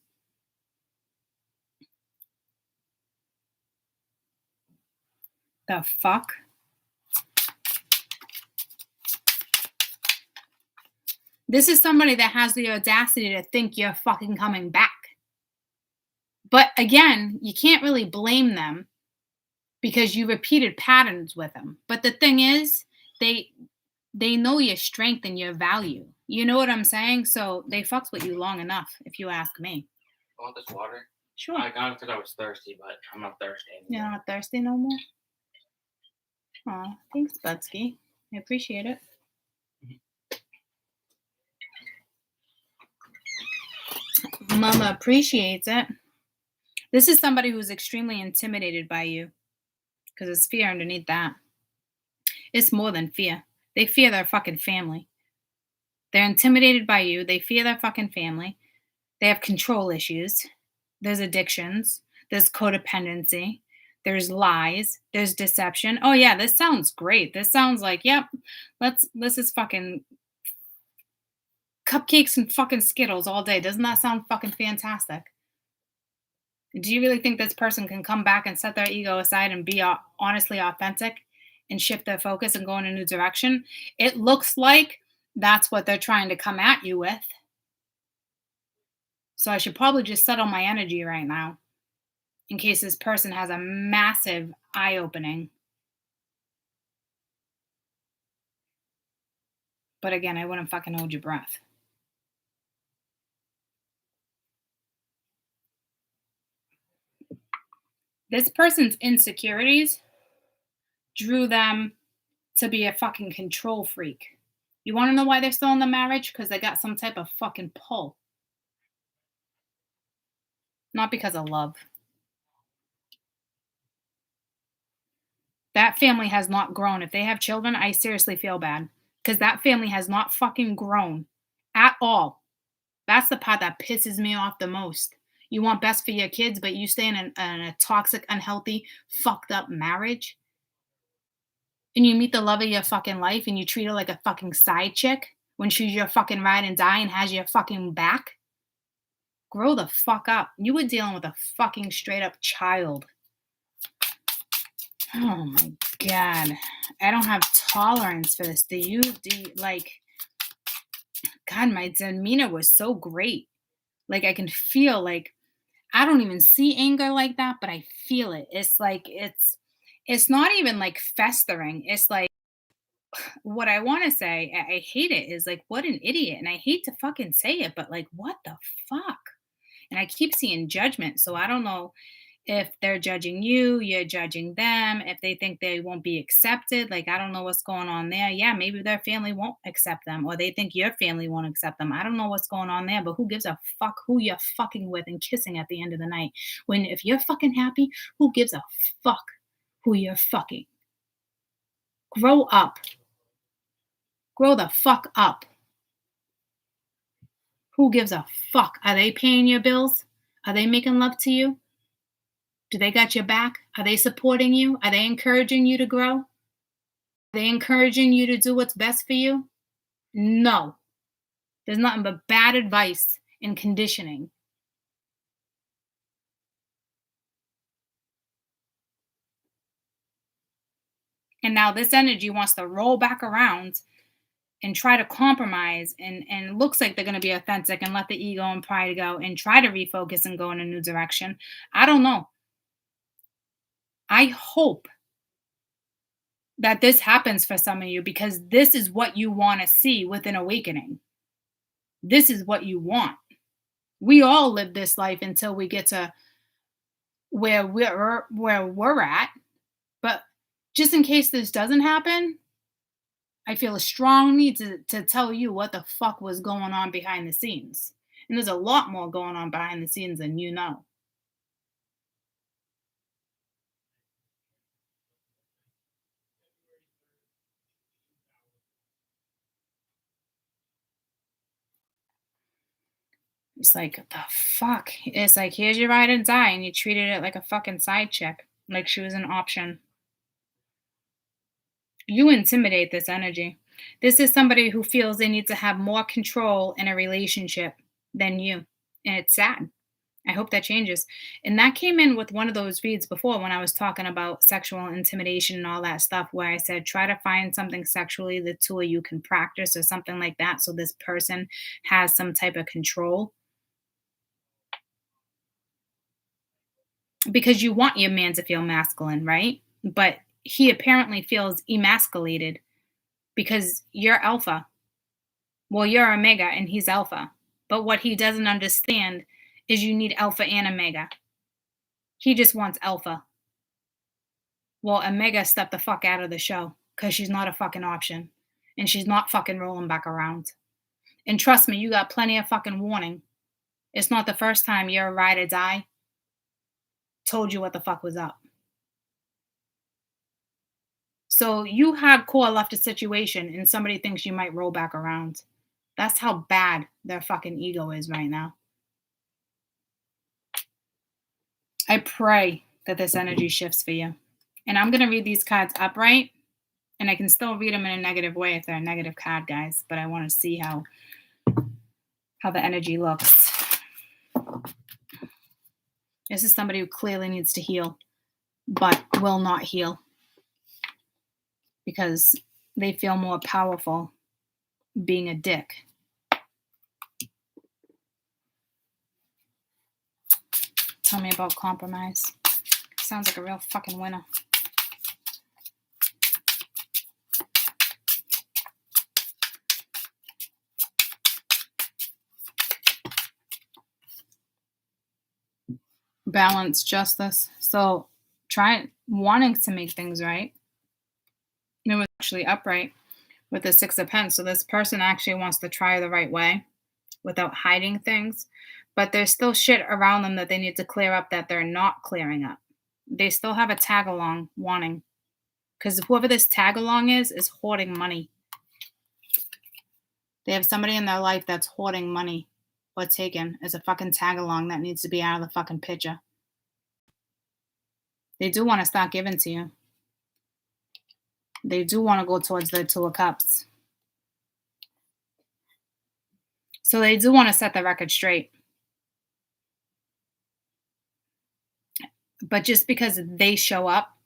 The fuck? This is somebody that has the audacity to think you're fucking coming back. But again, you can't really blame them because you repeated patterns with them. But the thing is, they know your strength and your value. You know what I'm saying? So they fucked with you long enough, if you ask me. I want this water. Sure. I got it because I was thirsty, but I'm not thirsty anymore. You're not thirsty no more? Aw, thanks, Budsky. I appreciate it. Mama appreciates it. This is somebody who's extremely intimidated by you because there's fear underneath that. It's more than fear. They fear their fucking family. They're intimidated by you. They fear their fucking family. They have control issues. There's addictions. There's codependency. There's lies. There's deception. Oh yeah, this sounds great. This sounds like, yep, this is fucking cupcakes and fucking Skittles all day. Doesn't that sound fucking fantastic? Do you really think this person can come back and set their ego aside and be honestly authentic and shift their focus and go in a new direction? It looks like that's what they're trying to come at you with. So I should probably just settle my energy right now in case this person has a massive eye opening. But again, I wouldn't fucking hold your breath. This person's insecurities drew them to be a fucking control freak. You want to know why they're still in the marriage? Because they got some type of fucking pull. Not because of love. That family has not grown. If they have children, I seriously feel bad. Because that family has not fucking grown at all. That's the part that pisses me off the most. You want best for your kids, but you stay in a toxic, unhealthy, fucked up marriage. And you meet the love of your fucking life and you treat her like a fucking side chick when she's your fucking ride and die and has your fucking back. Grow the fuck up. You were dealing with a fucking straight up child. Oh my God. I don't have tolerance for this. Do you like, God, my demeanor was so great. Like I can feel like, I don't even see anger like that, but I feel it. It's like, it's not even like festering. It's like, what I want to say, I hate it, is like, what an idiot. And I hate to fucking say it, but like, what the fuck? And I keep seeing judgment. So I don't know if they're judging you, you're judging them, if they think they won't be accepted. Like, I don't know what's going on there. Yeah, maybe their family won't accept them, or they think your family won't accept them. I don't know what's going on there, but who gives a fuck who you're fucking with and kissing at the end of the night? When if you're fucking happy, who gives a fuck who you're fucking? Grow up. Grow the fuck up. Who gives a fuck? Are they paying your bills? Are they making love to you? Do they got your back? Are they supporting you? Are they encouraging you to grow? Are they encouraging you to do what's best for you? No. There's nothing but bad advice and conditioning. And now this energy wants to roll back around and try to compromise, and looks like they're going to be authentic and let the ego and pride go and try to refocus and go in a new direction. I don't know. I hope that this happens for some of you, because this is what you want to see with an awakening. This is what you want. We all live this life until we get to where we're at. But just in case this doesn't happen, I feel a strong need to tell you what the fuck was going on behind the scenes. And there's a lot more going on behind the scenes than you know. It's like, the fuck? It's like, here's your ride and die, and you treated it like a fucking side chick, like she was an option. You intimidate this energy. This is somebody who feels they need to have more control in a relationship than you. And it's sad. I hope that changes. And that came in with one of those reads before when I was talking about sexual intimidation and all that stuff, where I said, try to find something sexually the two of you can practice or something like that. So this person has some type of control, because you want your man to feel masculine, right? But he apparently feels emasculated because you're alpha. Well, you're omega and he's alpha. But what he doesn't understand is you need alpha and omega. He just wants alpha. Well, omega stepped the fuck out of the show because she's not a fucking option. And she's not fucking rolling back around. And trust me, you got plenty of fucking warning. It's not the first time your ride or die told you what the fuck was up. So you hardcore left a situation and somebody thinks you might roll back around. That's how bad their fucking ego is right now. I pray that this energy shifts for you. And I'm going to read these cards upright, and I can still read them in a negative way if they're a negative card, guys, but I want to see how the energy looks. This is somebody who clearly needs to heal, but will not heal because they feel more powerful being a dick. Tell me about compromise. Sounds like a real fucking winner. Balance, justice. So try wanting to make things right. It was actually upright with the Six of Pentacles. So this person actually wants to try the right way without hiding things. But there's still shit around them that they need to clear up that they're not clearing up. They still have a tag along wanting. Because whoever this tag along is hoarding money. They have somebody in their life that's hoarding money or taken as a fucking tag along that needs to be out of the fucking picture. They do want to start giving to you. They do want to go towards the Two of Cups. So they do want to set the record straight. But just because they show up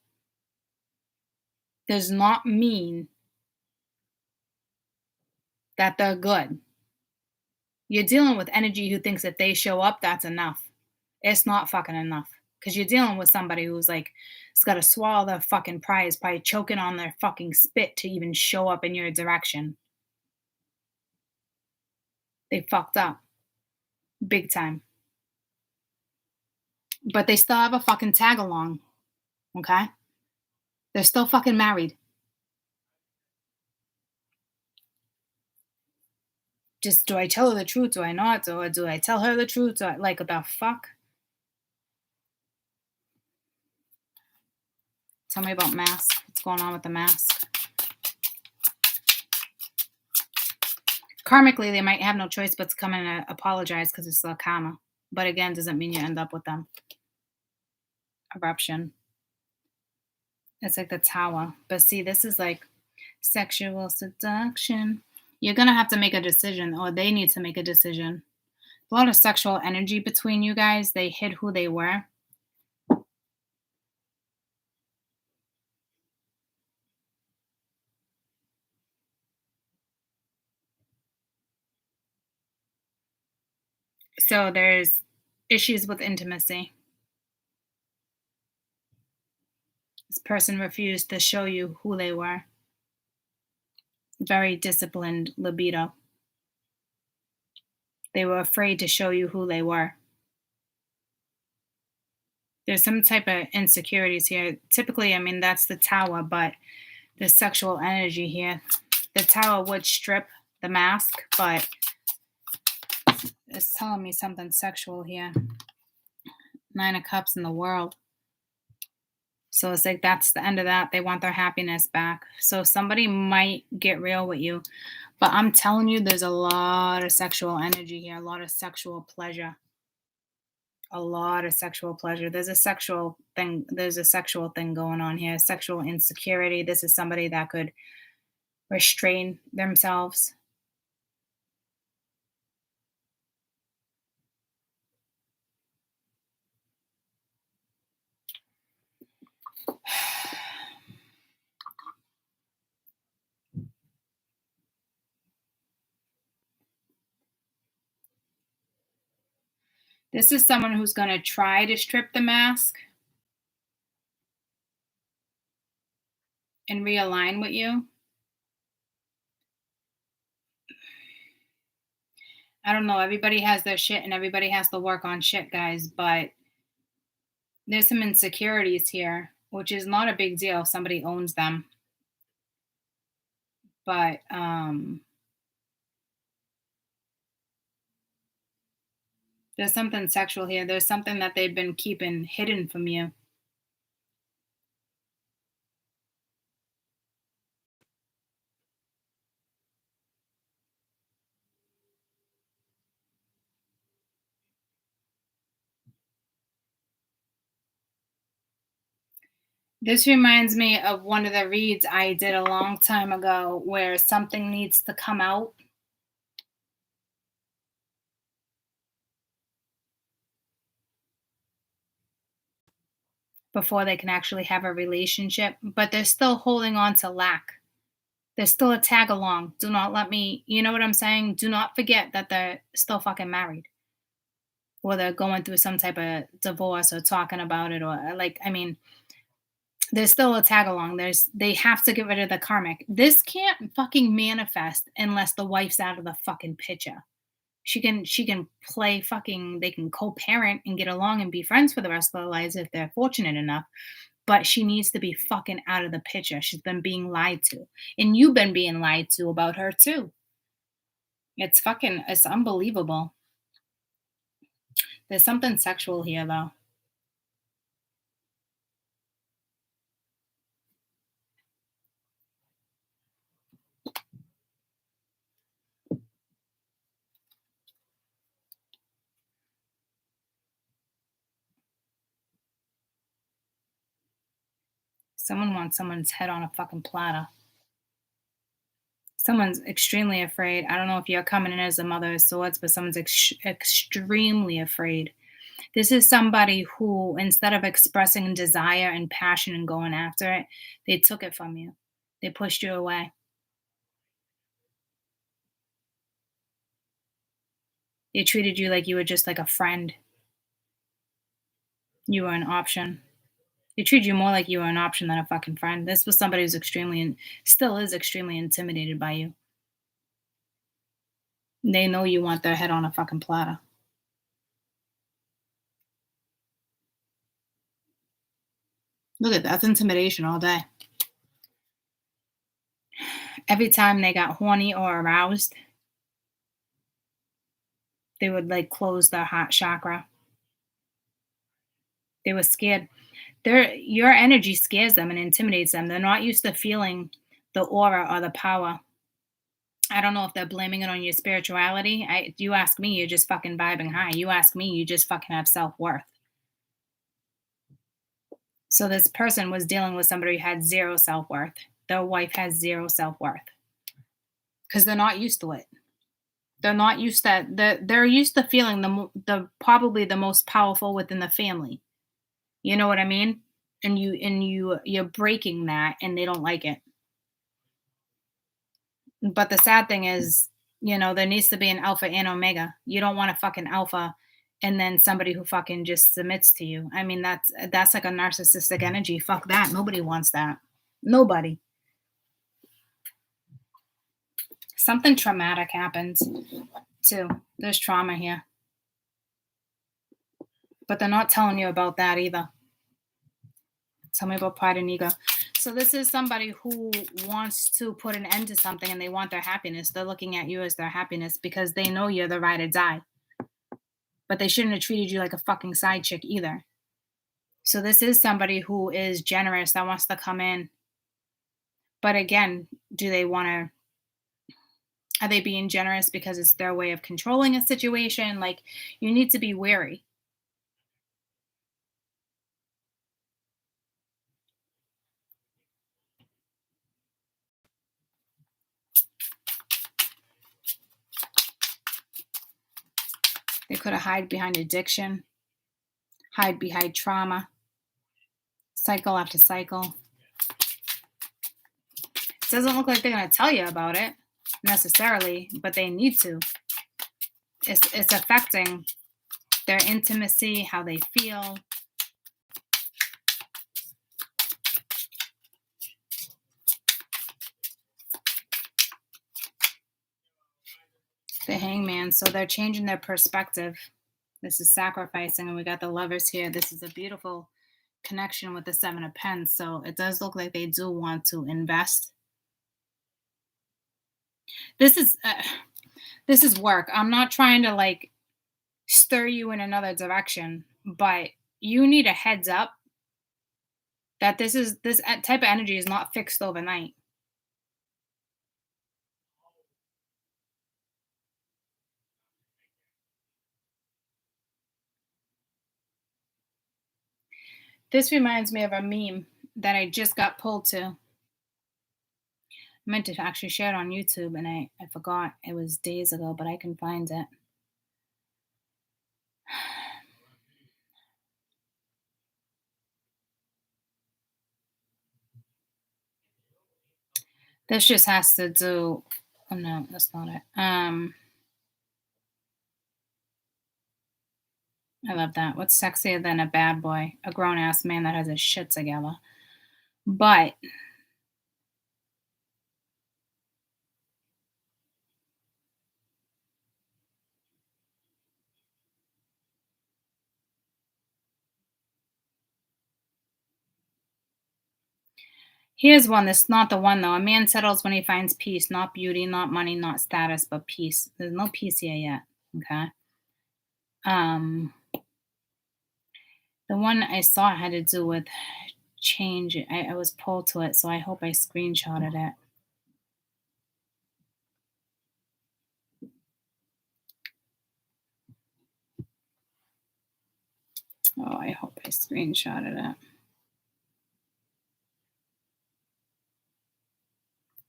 does not mean that they're good. You're dealing with energy who thinks if they show up, that's enough. It's not fucking enough. Because you're dealing with somebody who's like, it's got to swallow their fucking pride, is probably choking on their fucking spit to even show up in your direction. They fucked up. Big time. But they still have a fucking tag along. Okay? They're still fucking married. Just, do I tell her the truth? Do I not? Or do I tell her the truth? Do I, like, what the fuck? Tell me about mask. What's going on with the mask? Karmically, they might have no choice but to come in and apologize because it's still karma. But again, doesn't mean you end up with them. Eruption. It's like the tower. But see, this is like sexual seduction. You're going to have to make a decision, or they need to make a decision. A lot of sexual energy between you guys. They hid who they were. So there's issues with intimacy. This person refused to show you who they were. Very disciplined libido. They were afraid to show you who they were. There's some type of insecurities here. Typically, I mean, that's the tower, but the sexual energy here. The tower would strip the mask, but it's telling me something sexual here. 9 of Cups in the world. So it's like that's the end of that. They want their happiness back. So somebody might get real with you. But I'm telling you, there's a lot of sexual energy here, a lot of sexual pleasure. A lot of sexual pleasure. There's a sexual thing going on here. Sexual insecurity. This is somebody that could restrain themselves. This is someone who's going to try to strip the mask and realign with you. I don't know. Everybody has their shit and everybody has to work on shit, guys. But there's some insecurities here, which is not a big deal if somebody owns them. But there's something sexual here. There's something that they've been keeping hidden from you. This reminds me of one of the reads I did a long time ago where something needs to come out. Before they can actually have a relationship, but they're still holding on to lack. There's still a tag along. Do not let me, you know what I'm saying? Do not forget that they're still fucking married. Or they're going through some type of divorce or talking about it, or like, I mean, there's still a tag along. They have to get rid of the karmic. This can't fucking manifest unless the wife's out of the fucking picture. She can play fucking, they can co-parent and get along and be friends for the rest of their lives if they're fortunate enough. But she needs to be fucking out of the picture. She's been being lied to. And you've been being lied to about her too. It's unbelievable. There's something sexual here though. Someone wants someone's head on a fucking platter. Someone's extremely afraid. I don't know if you're coming in as the Mother of Swords, but someone's extremely afraid. This is somebody who, instead of expressing desire and passion and going after it, they took it from you. They pushed you away. They treated you like you were just like a friend. You were an option. They treat you more like you were an option than a fucking friend. This was somebody who's extremely and still is extremely intimidated by you. They know you want their head on a fucking platter. Look at that. That's intimidation all day. Every time they got horny or aroused, they would like close their heart chakra. They were scared. Your energy scares them and intimidates them. They're not used to feeling the aura or the power. I don't know if they're blaming it on your spirituality. You ask me, you're just fucking vibing high. You ask me, you just fucking have self-worth. So this person was dealing with somebody who had zero self-worth. Their wife has zero self-worth. Because they're not used to it. They're not used to they're used to feeling the probably the most powerful within the family. You know what I mean? And you're breaking that and they don't like it. But the sad thing is, there needs to be an alpha and omega. You don't want a fucking alpha and then somebody who fucking just submits to you. I mean, that's like a narcissistic energy. Fuck that. Nobody wants that. Nobody. Something traumatic happens too. There's trauma here. But they're not telling you about that either. Tell me about pride and ego. So this is somebody who wants to put an end to something and they want their happiness. They're looking at you as their happiness because they know you're the ride or die. But they shouldn't have treated you like a fucking side chick either. So this is somebody who is generous that wants to come in. But again, are they being generous because it's their way of controlling a situation? Like, you need to be wary. They could have hide behind addiction, hide behind trauma, cycle after cycle. It doesn't look like they're going to tell you about it necessarily, but they need to. It's affecting their intimacy, how they feel. The Hangman, so they're changing their perspective. This is sacrificing, and we got the Lovers here. This is a beautiful connection with the Seven of Pens, so it does look like they do want to invest. This is work. I'm not trying to like stir you in another direction, but you need a heads up that this type of energy is not fixed overnight. This reminds me of a meme that I just got pulled to. I meant to actually share it on YouTube and I forgot. It was days ago, but I can find it. This just has to do. Oh no, that's not it. I love that. What's sexier than a bad boy? A grown ass man that has his shit together. But here's one that's not the one though. A man settles when he finds peace, not beauty, not money, not status, but peace. There's no peace here yet. Okay. The one I saw had to do with change. I was pulled to it, so I hope I screenshotted it. Oh, I hope I screenshotted it.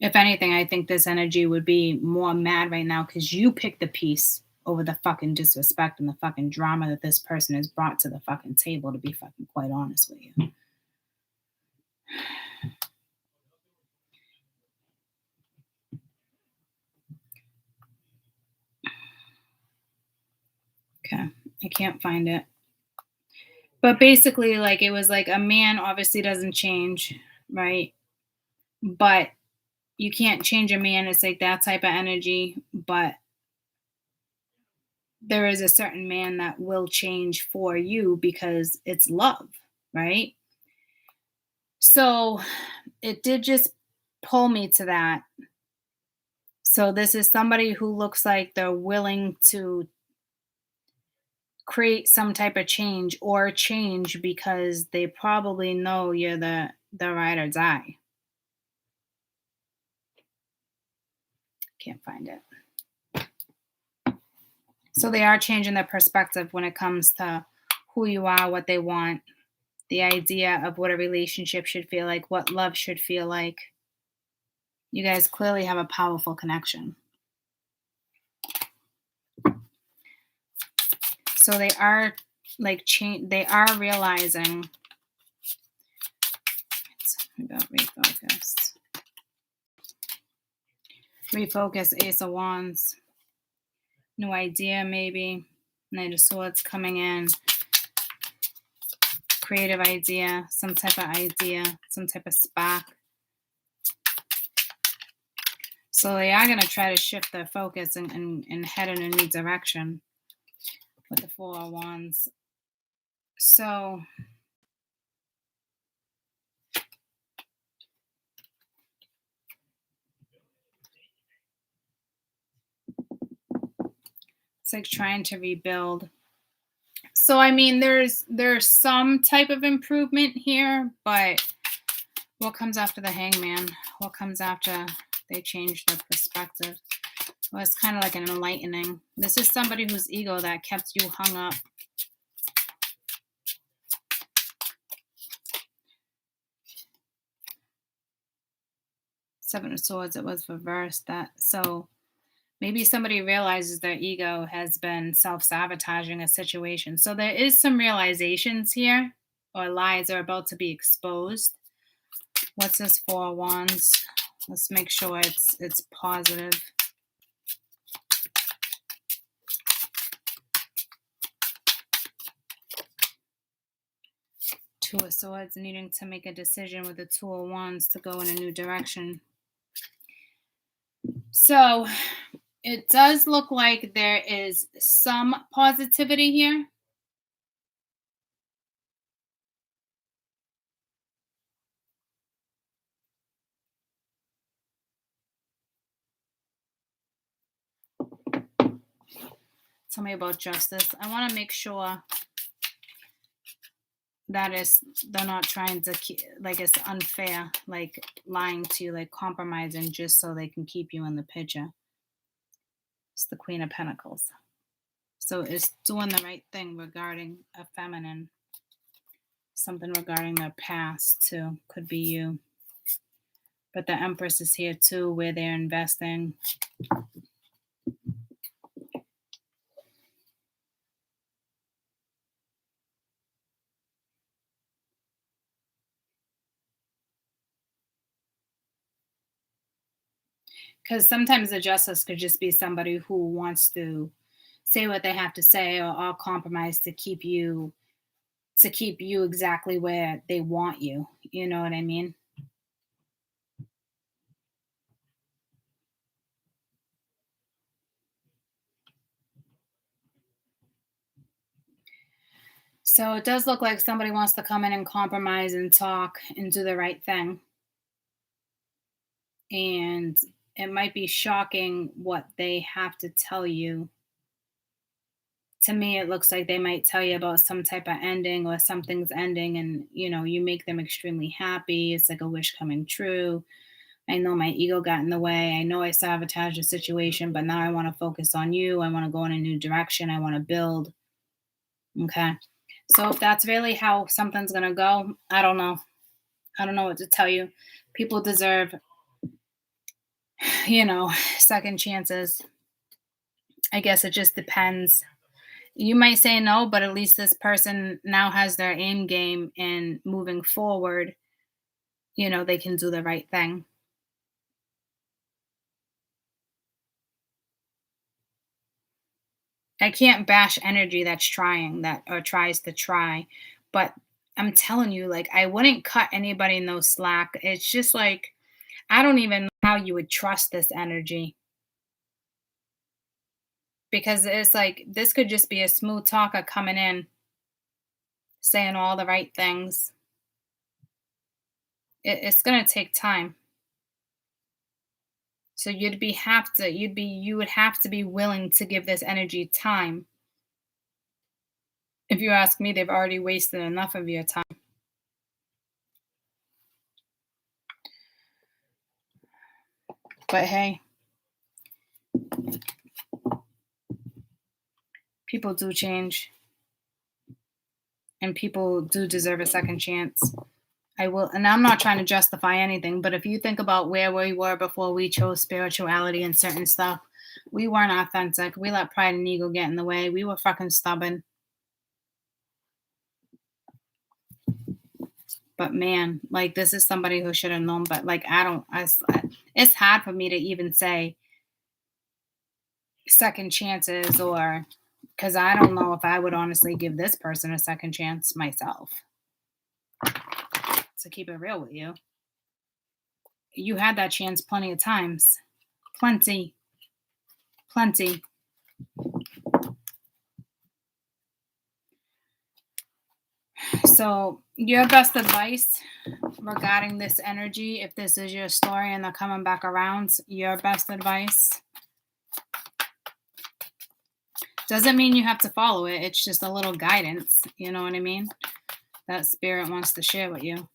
If anything, I think this energy would be more mad right now because you picked the peace over the fucking disrespect and the fucking drama that this person has brought to the fucking table, to be fucking quite honest with you. Okay, I can't find it. But basically, like, it was like a man obviously doesn't change, right? But you can't change a man. It's like that type of energy. But there is a certain man that will change for you because it's love, right? So it did just pull me to that. So this is somebody who looks like they're willing to create some type of change or change because they probably know you're the ride or die. Can't find it. So they are changing their perspective when it comes to who you are, what they want, the idea of what a relationship should feel like, what love should feel like. You guys clearly have a powerful connection. So they are like they are realizing about refocus. Refocus, Ace of Wands. New idea, maybe. Knight of Swords coming in. Creative idea, some type of spark. So they are going to try to shift their focus and head in a new direction with the Four of Wands. So it's like trying to rebuild. So I mean, there's some type of improvement here, but what comes after the Hangman? What comes after they change their perspective? Well, it's kind of like an enlightening. This is somebody whose ego that kept you hung up. Seven of Swords, it was reversed. That so maybe somebody realizes their ego has been self-sabotaging a situation. So there is some realizations here, or lies are about to be exposed. What's this Four of Wands? Let's make sure it's positive. Two of Swords, needing to make a decision with the Two of Wands to go in a new direction. So it does look like there is some positivity here. Tell me about justice. I want to make sure that is they're not trying to keep, like, it's unfair, like lying to you, like compromising just so they can keep you in the picture. It's the Queen of Pentacles. So it's doing the right thing regarding a feminine, something regarding their past too. Could be you. But the Empress is here too, where they're investing. Because sometimes the justice could just be somebody who wants to say what they have to say, or compromise to keep you exactly where they want you. You know what I mean? So it does look like somebody wants to come in and compromise and talk and do the right thing. And it might be shocking what they have to tell you. To me, it looks like they might tell you about some type of ending, or something's ending, and you make them extremely happy. It's like a wish coming true. I know my ego got in the way. I know I sabotaged the situation, but now I want to focus on you. I want to go in a new direction. I want to build. Okay. So if that's really how something's going to go, I don't know. I don't know what to tell you. People deserve, second chances. I guess it just depends. You might say no, but at least this person now has their aim game, and moving forward, they can do the right thing. I can't bash energy that's trying that, or tries to try, But I'm telling you, like, I wouldn't cut anybody no slack. It's just like, I don't even know how you would trust this energy, because it's like this could just be a smooth talker coming in, saying all the right things. It's gonna take time. So you would have to be willing to give this energy time. If you ask me, they've already wasted enough of your time. But hey, people do change and people do deserve a second chance. I will, and I'm not trying to justify anything, but if you think about where we were before we chose spirituality and certain stuff, we weren't authentic. We let pride and ego get in the way. We were fucking stubborn. But man, like, this is somebody who should have known. But like, it's hard for me to even say second chances, or because I don't know if I would honestly give this person a second chance myself. To keep it real with you, you had that chance plenty of times. Plenty. So, your best advice regarding this energy, if this is your story and they're coming back around, your best advice doesn't mean you have to follow it. It's just a little guidance. You know what I mean? That spirit wants to share with you.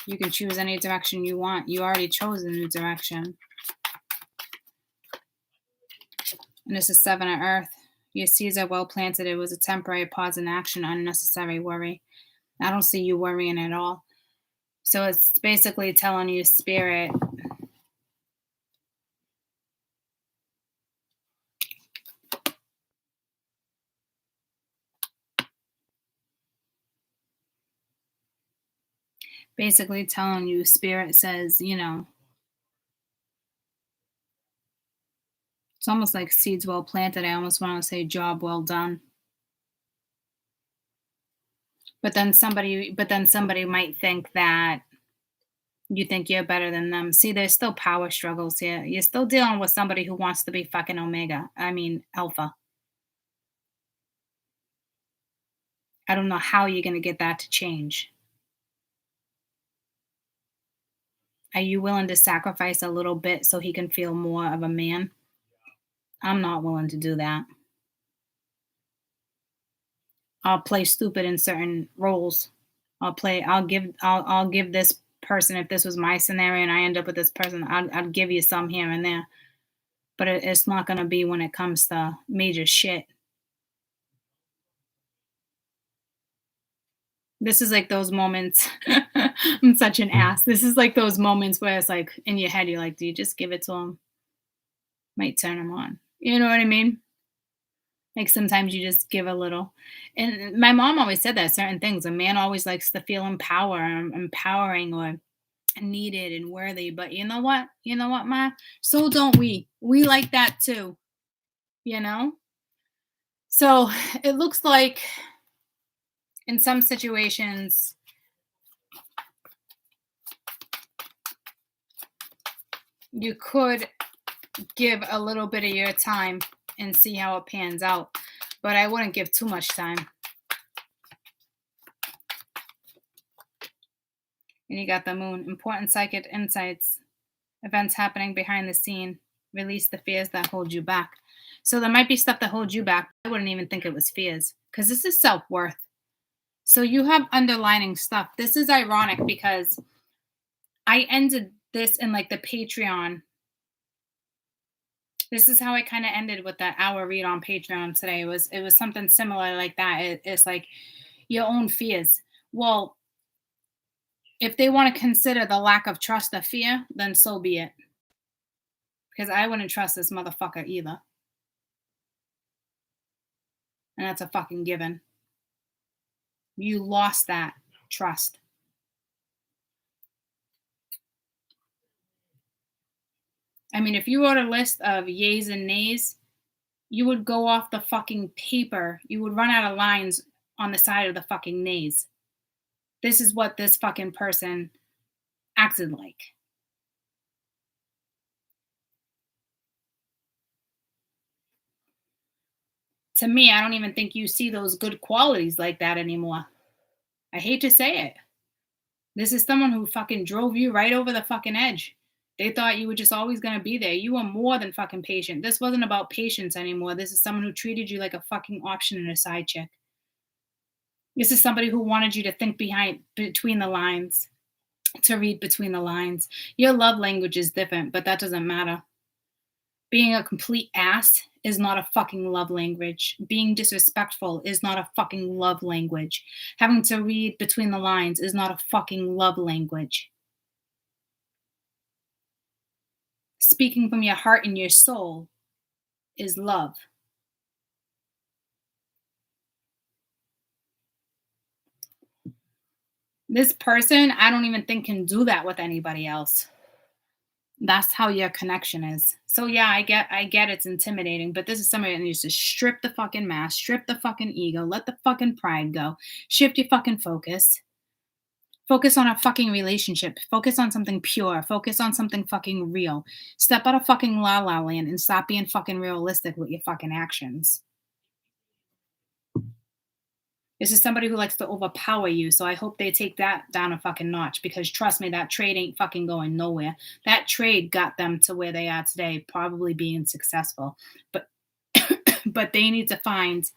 You can choose any direction you want. You already chose a new direction. And this is 7 of Earth. Your seeds are well planted. It was a temporary pause in action, unnecessary worry. I don't see you worrying at all. So it's basically telling you, spirit, spirit says, it's almost like seeds well planted. I almost want to say job well done. But then somebody might think that you think you're better than them. See, there's still power struggles here. You're still dealing with somebody who wants to be fucking alpha. I don't know how you're going to get that to change. Are you willing to sacrifice a little bit so he can feel more of a man? I'm not willing to do that. I'll play stupid in certain roles. I'll give this person, if this was my scenario and I end up with this person, I'd give you some here and there. But it's not going to be when it comes to major shit. This is like those moments. I'm such an ass. This is like those moments where it's like in your head, you're like, do you just give it to him? Might turn him on. You know what I mean? Like sometimes you just give a little. And my mom always said that certain things, a man always likes to feel empowering or needed and worthy. But you know what? Ma? So don't we. We like that too. So it looks like in some situations, you could give a little bit of your time and see how it pans out. But I wouldn't give too much time. And you got the moon. Important psychic insights. Events happening behind the scene. Release the fears that hold you back. So there might be stuff that holds you back. I wouldn't even think it was fears. Because this is self-worth. So you have underlining stuff. This is ironic because I ended this in like the Patreon. This is how I kind of ended with that hour read on Patreon today. It was something similar like that. It's like your own fears. Well, if they want to consider the lack of trust a fear, then so be it. Because I wouldn't trust this motherfucker either. And that's a fucking given. You lost that trust. I mean, if you wrote a list of yays and nays, you would go off the fucking paper. You would run out of lines on the side of the fucking nays. This is what this fucking person acted like. To me, I don't even think you see those good qualities like that anymore. I hate to say it. This is someone who fucking drove you right over the fucking edge. They thought you were just always going to be there. You were more than fucking patient. This wasn't about patience anymore. This is someone who treated you like a fucking option and a side chick. This is somebody who wanted you to think between the lines, to read between the lines. Your love language is different, but that doesn't matter. Being a complete ass is not a fucking love language. Being disrespectful is not a fucking love language. Having to read between the lines is not a fucking love language. Speaking from your heart and your soul is love. This person, I don't even think can do that with anybody else. That's how your connection is. So yeah, I get it's intimidating, but this is somebody that needs to strip the fucking mask, strip the fucking ego, let the fucking pride go, shift your fucking focus. Focus on a fucking relationship. Focus on something pure. Focus on something fucking real. Step out of fucking la la land and stop being fucking realistic with your fucking actions. This is somebody who likes to overpower you, so I hope they take that down a fucking notch because trust me, that trade ain't fucking going nowhere. That trade got them to where they are today, probably being successful. But but they need to find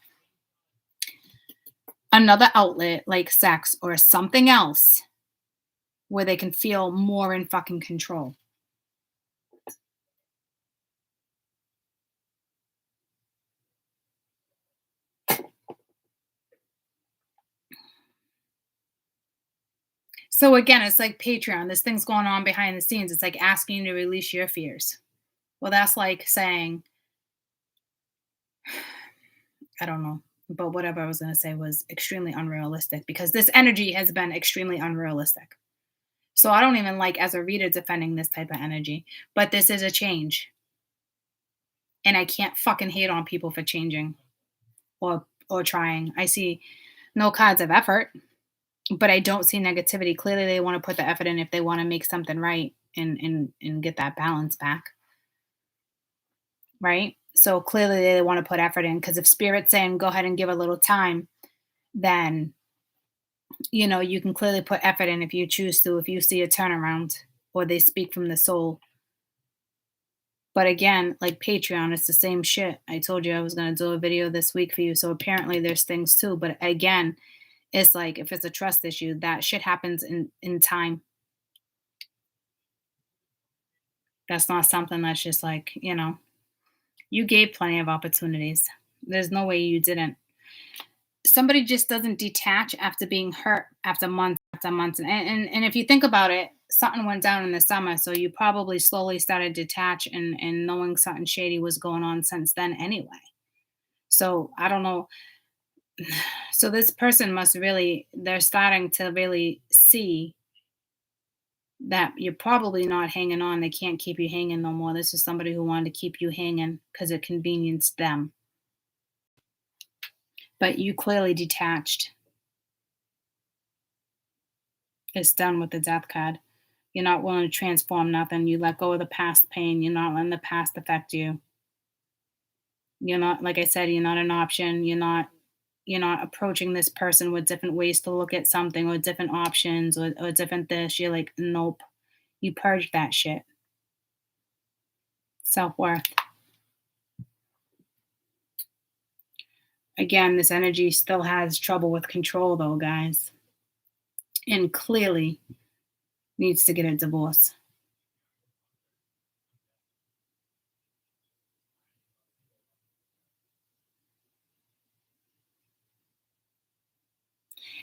another outlet like sex or something else where they can feel more in fucking control. So again, it's like Patreon. This thing's going on behind the scenes. It's like asking you to release your fears. Well, that's like saying, I don't know, but whatever I was going to say was extremely unrealistic because this energy has been extremely unrealistic. So I don't even like as a reader defending this type of energy, but this is a change. And I can't fucking hate on people for changing or trying. I see no cards of effort, but I don't see negativity. Clearly they want to put the effort in if they want to make something right and get that balance back. Right? So clearly they want to put effort in because if spirit's saying go ahead and give a little time, then you can clearly put effort in if you choose to, if you see a turnaround or they speak from the soul. But again, like Patreon, it's the same shit. I told you I was going to do a video this week for you. So apparently there's things too. But again, it's like if it's a trust issue, that shit happens in time. That's not something that's just like, you gave plenty of opportunities. There's no way you didn't. Somebody just doesn't detach after being hurt after months after months. And if you think about it, something went down in the summer. So you probably slowly started to detach and knowing something shady was going on since then anyway. So I don't know. So this person they're starting to really see that you're probably not hanging on. They can't keep you hanging no more. This is somebody who wanted to keep you hanging because it convenienced them. But you clearly detached. It's done with the death card. You're not willing to transform nothing. You let go of the past pain. You're not letting the past affect you. You're not, like I said, you're not an option. You're not approaching this person with different ways to look at something or different options or different this. You're like, nope. You purged that shit. Self-worth. Again, this energy still has trouble with control though, guys. And clearly needs to get a divorce.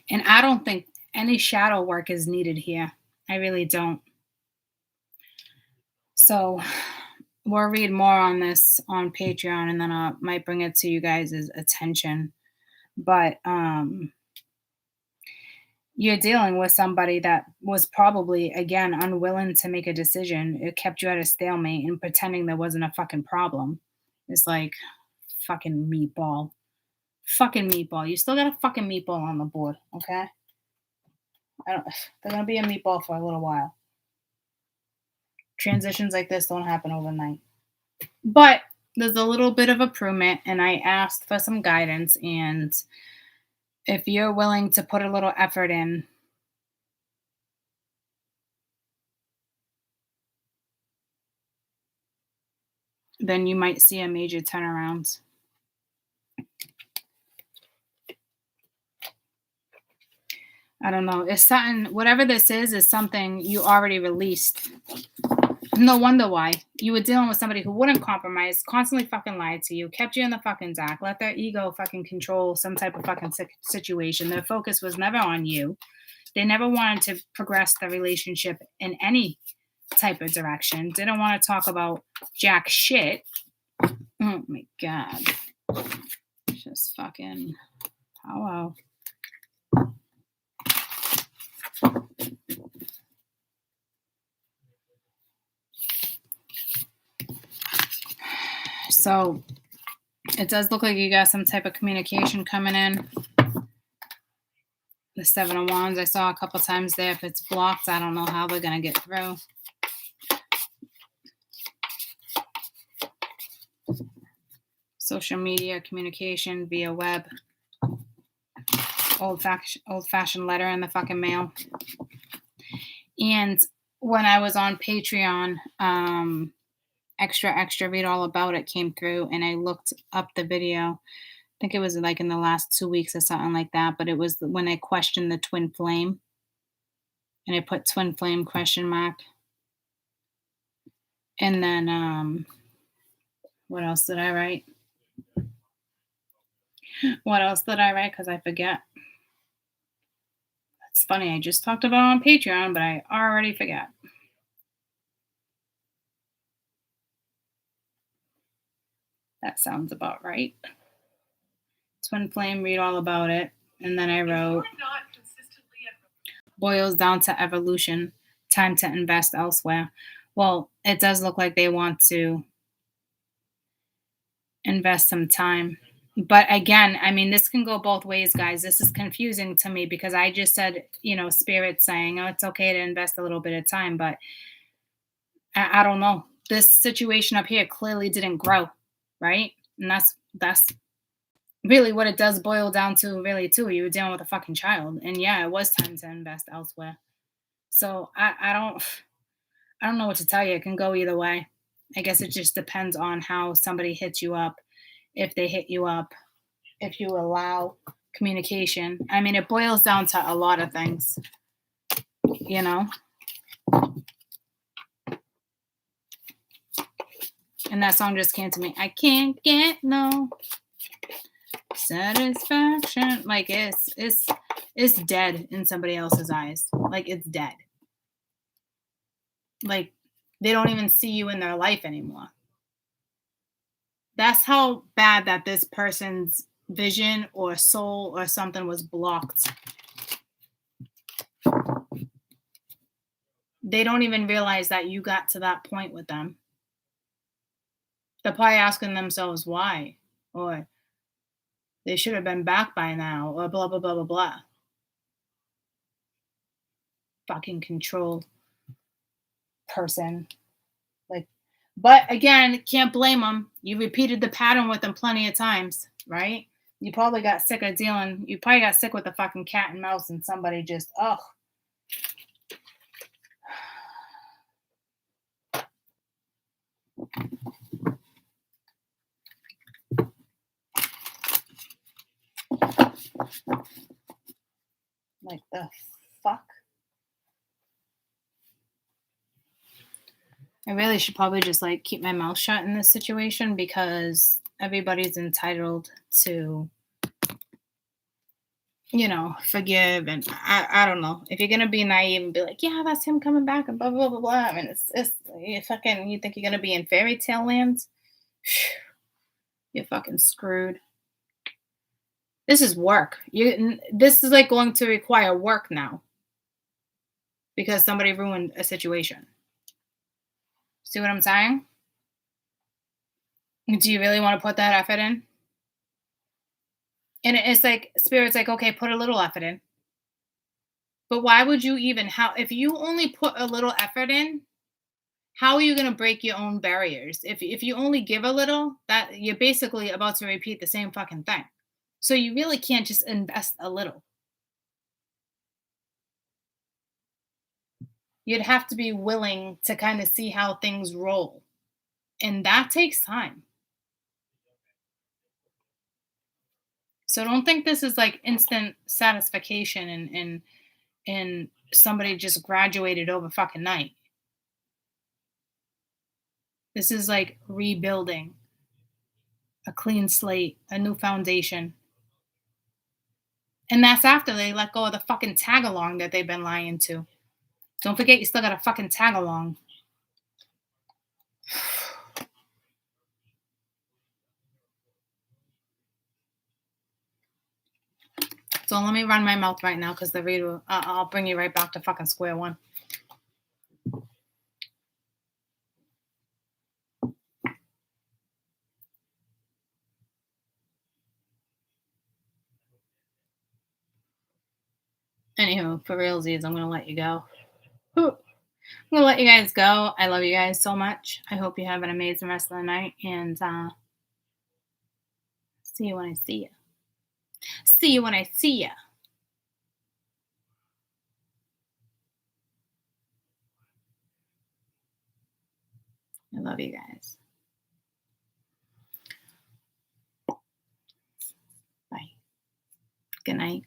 And I don't think any shadow work is needed here. I really don't. So we'll read more on this on Patreon and then I might bring it to you guys' attention. But you're dealing with somebody that was probably, again, unwilling to make a decision. It kept you at a stalemate and pretending there wasn't a fucking problem. It's like, fucking meatball. Fucking meatball. You still got a fucking meatball on the board, okay? They're gonna be a meatball for a little while. Transitions like this don't happen overnight. But there's a little bit of improvement, and I asked for some guidance. And if you're willing to put a little effort in, then you might see a major turnaround. I don't know. It's something, whatever this is something you already released. No wonder why. You were dealing with somebody who wouldn't compromise, constantly fucking lied to you, kept you in the fucking dark, let their ego fucking control some type of fucking situation. Their focus was never on you. They never wanted to progress the relationship in any type of direction. Didn't want to talk about jack shit. Oh my God. Just fucking, hello. So it does look like you got some type of communication coming in. The Seven of Wands I saw a couple times there. If it's blocked, I don't know how they're going to get through. Social media, communication via web. Old-fashioned letter in the fucking mail. And when I was on Patreon, extra read all about it came through, and I looked up the video. I think it was like in the last 2 weeks or something like that, but it was when I questioned the twin flame, and I put twin flame question mark. And then what else did I write? What else did I write? Because I forget. It's funny, I just talked about it on Patreon, but I already forget. That sounds about right. Twin flame, read all about it. And then I wrote, boils down to evolution, time to invest elsewhere. Well, it does look like they want to invest some time. But again, I mean, this can go both ways, guys. This is confusing to me because I just said, Spirit saying, oh, it's okay to invest a little bit of time. But I don't know. This situation up here clearly didn't grow, right? And that's really what it does boil down to, really, too. You were dealing with a fucking child. And yeah, it was time to invest elsewhere. So I don't know what to tell you. It can go either way. I guess it just depends on how somebody hits you up. If they hit you up, if you allow communication. I mean, it boils down to a lot of things, And that song just came to me. I can't get no satisfaction. Like it's dead in somebody else's eyes. Like it's dead. Like they don't even see you in their life anymore. That's how bad that this person's vision or soul or something was blocked. They don't even realize that you got to that point with them. They're probably asking themselves why, or they should have been back by now, or blah, blah, blah, blah, blah. Fucking control person. But again, can't blame them. You repeated the pattern with them plenty of times, right? You probably got sick of dealing. You probably got sick with the fucking cat and mouse, and somebody just, like the fuck? I really should probably just keep my mouth shut in this situation because everybody's entitled to, forgive. And I don't know. If you're going to be naive and be like, yeah, that's him coming back and blah, blah, blah, blah. I mean, it's you think you're going to be in fairy tale land? You're fucking screwed. This is work. This is going to require work now because somebody ruined a situation. See what I'm saying? Do you really want to put that effort in? And it's Spirit's okay, put a little effort in. But why would you even, if you only put a little effort in, how are you going to break your own barriers? If you only give a little, that you're basically about to repeat the same fucking thing. So you really can't just invest a little. You'd have to be willing to kind of see how things roll. And that takes time. So don't think this is like instant satisfaction and somebody just graduated over fucking night. This is like rebuilding a clean slate, a new foundation. And that's after they let go of the fucking tag along that they've been lying to. Don't forget you still got a fucking tag along. So let me run my mouth right now because the reader, I'll bring you right back to fucking square one. Anywho, for realsies, I'm going to let you go. I'm going to let you guys go. I love you guys so much. I hope you have an amazing rest of the night. And see you when I see you. See you when I see you. I love you guys. Bye. Good night.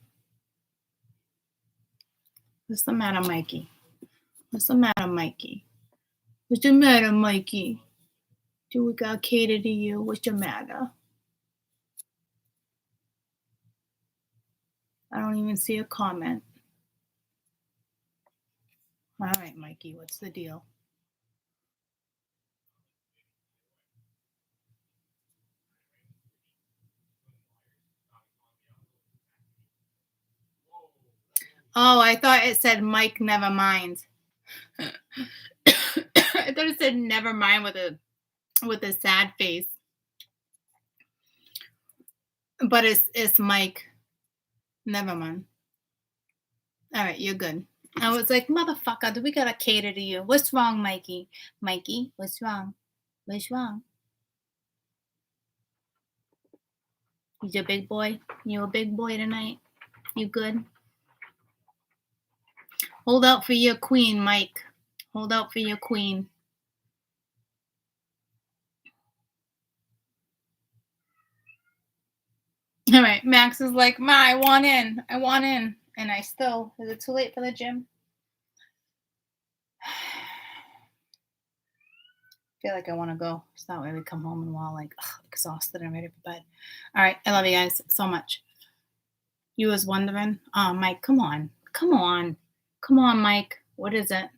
What's the matter, Mikey? What's the matter, Mikey? What's the matter, Mikey? Do we got cater to you? What's the matter? I don't even see a comment. All right, Mikey, what's the deal? Oh, I thought it said Mike, never mind. I thought it said never mind with a sad face. But it's Mike. Never mind. All right, you're good. I was like, motherfucker, do we gotta cater to you? What's wrong, Mikey? Mikey, what's wrong? What's wrong? You a big boy? You a big boy tonight? You good? Hold out for your queen, Mike. Hold out for your queen. All right, Max is like, Ma, I want in. I want in. And I still, is it too late for the gym? I feel like I want to go. So that way we come home and we're all like, exhausted and ready for bed. All right, I love you guys so much. You was wondering, Mike, come on. Come on. Come on, Mike. What is it?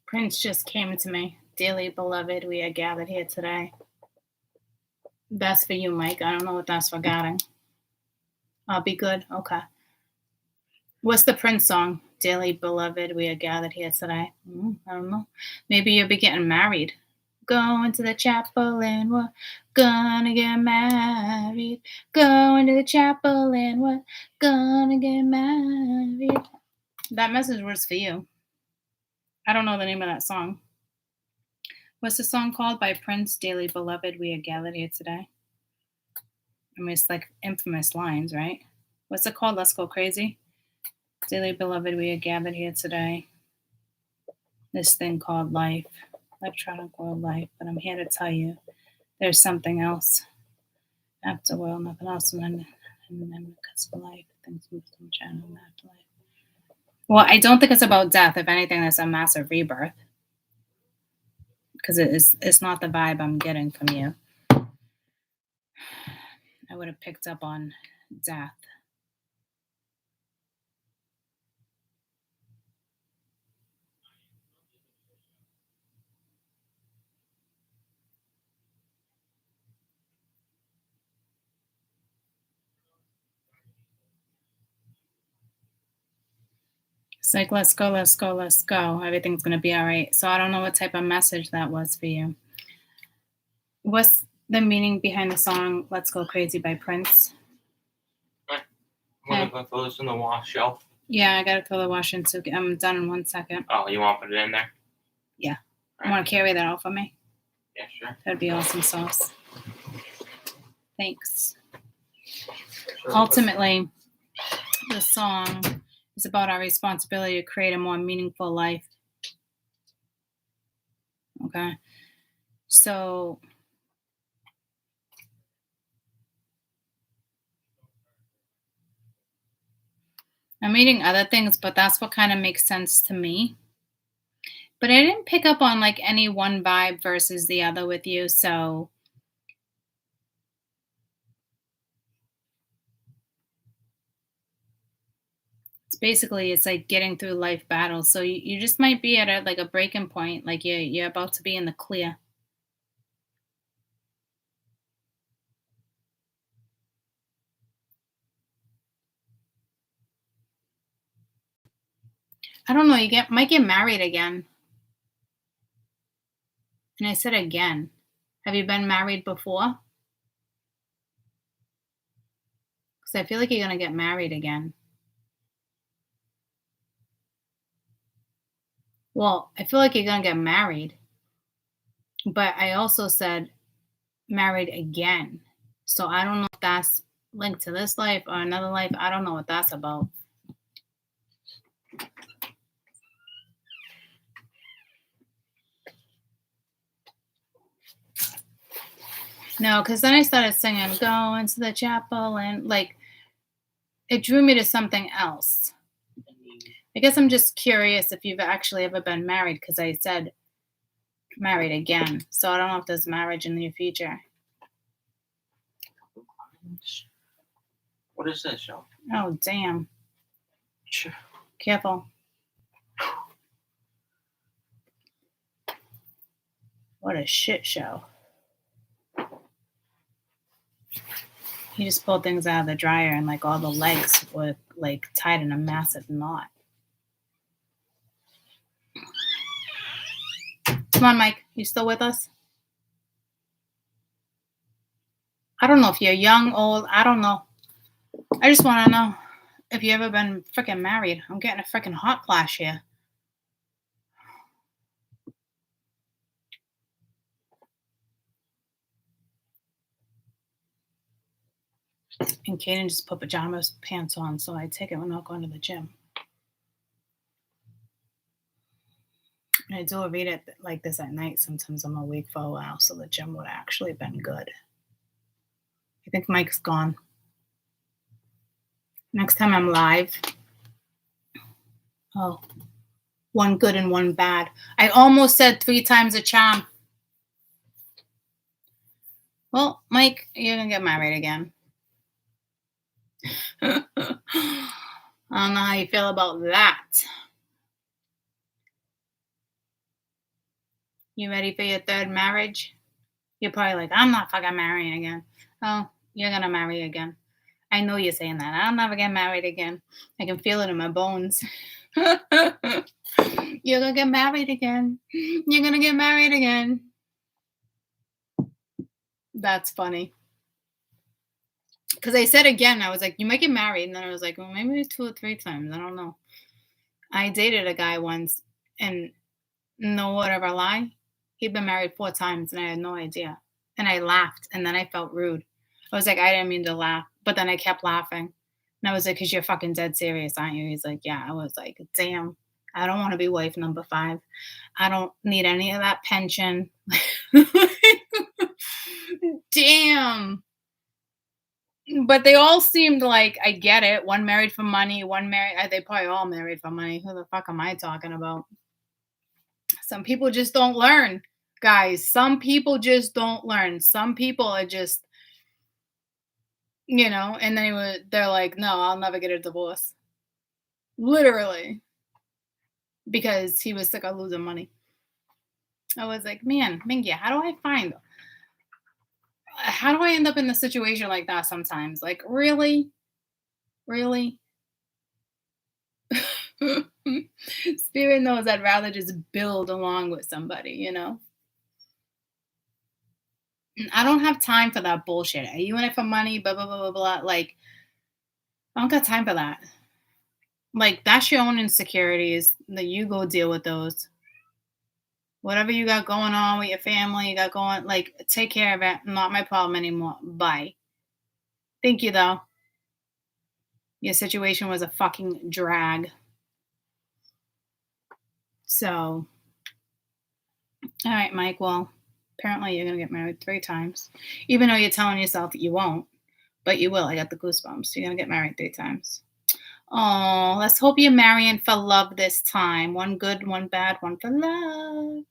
Prince just came to me. Dearly beloved, we are gathered here today. That's for you, Mike. I don't know what that's regarding. I'll be good. Okay. What's the Prince song? Dearly beloved, we are gathered here today. I don't know. Maybe you'll be getting married. Going to the chapel and we're gonna get married. Going to the chapel and we're gonna get married. That message was for you. I don't know the name of that song. What's the song called by Prince? Dearly beloved, we are gathered here today. I mean, it's like infamous lines, right? What's it called? Let's Go Crazy. Dearly beloved, we are gathered here today. This thing called life. Electronic world life. But I'm here to tell you there's something else. After world, nothing else. And then the cusp of life. Things move from channel afterlife. Well, I don't think it's about death. If anything, it's a massive rebirth. Because it's not the vibe I'm getting from you. I would have picked up on death. It's like, let's go, let's go, let's go. Everything's going to be all right. So I don't know what type of message that was for you. What's the meaning behind the song Let's Go Crazy by Prince? I'm gonna go throw this in the wash shelf. Yeah, I got to throw the wash in, so I'm done in 1 second. Oh, you want to put it in there? Yeah. All You want to carry that out for me? Yeah, sure. That'd be awesome sauce. Thanks. Sure. Ultimately, the song is about our responsibility to create a more meaningful life. Okay. So I'm reading other things, but that's what kind of makes sense to me. But I didn't pick up on like any one vibe versus the other with you. So it's like getting through life battles. So you just might be at a breaking point, like you're about to be in the clear. I don't know, might get married again. And I said again. Have you been married before? Because I feel like you're gonna get married again. Well, I feel like you're gonna get married. But I also said married again. So I don't know if that's linked to this life or another life. I don't know what that's about. No, because then I started singing Going to the Chapel and like it drew me to something else. I guess I'm just curious if you've actually ever been married because I said married again. So I don't know if there's marriage in the future. What is this, show? Oh, damn. Sure. Careful. What a shit show. He just pulled things out of the dryer and like all the legs were like tied in a massive knot. Come on, Mike. You still with us? I don't know if you're young, old. I don't know. I just want to know if you ever been freaking married. I'm getting a freaking hot flash here. And Kaden just put pajamas pants on, so I take it when I'm going to the gym. I do read it like this at night. Sometimes I'm awake for a while, so the gym would have actually been good. I think Mike's gone. Next time I'm live. Oh, one good and one bad. I almost said 3 times a charm. Well, Mike, you're going to get married again. I don't know how you feel about that. You ready for your 3rd marriage? You're probably like, I'm not fucking marrying again. Oh, you're going to marry again. I know you're saying that. I'll never get married again. I can feel it in my bones. You're going to get married again. You're going to get married again. That's funny. Because I said again, I was like, you might get married. And then I was like, well, maybe 2 or 3 times. I don't know. I dated a guy once, and no word of a lie, he'd been married 4 times, and I had no idea. And I laughed, and then I felt rude. I was like, I didn't mean to laugh. But then I kept laughing. And I was like, because you're fucking dead serious, aren't you? He's like, yeah. I was like, damn, I don't want to be wife number 5. I don't need any of that pension. Damn. But they all seemed like, I get it. One married for money, one married. They probably all married for money. Who the fuck am I talking about? Some people just don't learn, guys. Some people just don't learn. Some people are just, and then they're like, no, I'll never get a divorce. Literally. Because he was sick of losing money. I was like, man, Mingy, how do I end up in a situation like that sometimes? Like, really? Really? Spirit knows I'd rather just build along with somebody, you know? I don't have time for that bullshit. Are you in it for money? Blah, blah, blah, blah, blah. Like, I don't got time for that. Like, that's your own insecurities that you go deal with those. Whatever you got going on with your family, you got going, like, take care of it. Not my problem anymore. Bye. Thank you, though. Your situation was a fucking drag. So, all right, Mike. Well, apparently you're going to get married 3 times. Even though you're telling yourself that you won't, but you will. I got the goosebumps. You're going to get married 3 times. Oh, let's hope you're marrying for love this time. One good, one bad, one for love.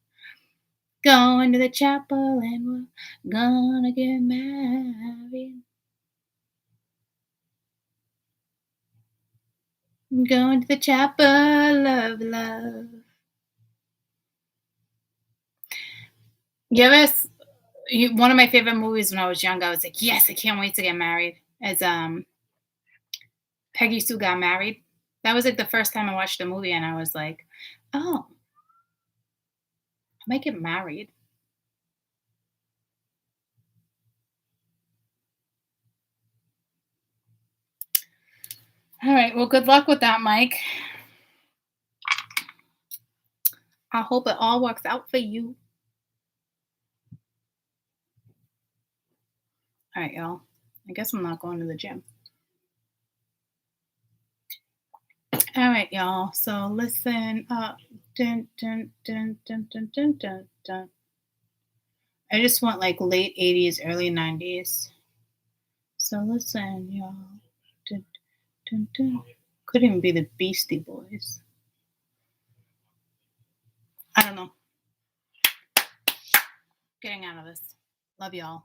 Going to the chapel and we're gonna get married. Going to the chapel of love. One of my favorite movies when I was young, I was like, yes, I can't wait to get married. As Peggy Sue Got Married. That was like the first time I watched the movie and I was like, oh, I might get married. All right. Well, good luck with that, Mike. I hope it all works out for you. All right, y'all. I guess I'm not going to the gym. All right, y'all. So listen up. Dun, dun, dun, dun, dun, dun, dun, dun. I just want like late 80s, early 90s. So listen, y'all. Dun, dun, dun. Could even be the Beastie Boys. I don't know. Getting out of this. Love y'all.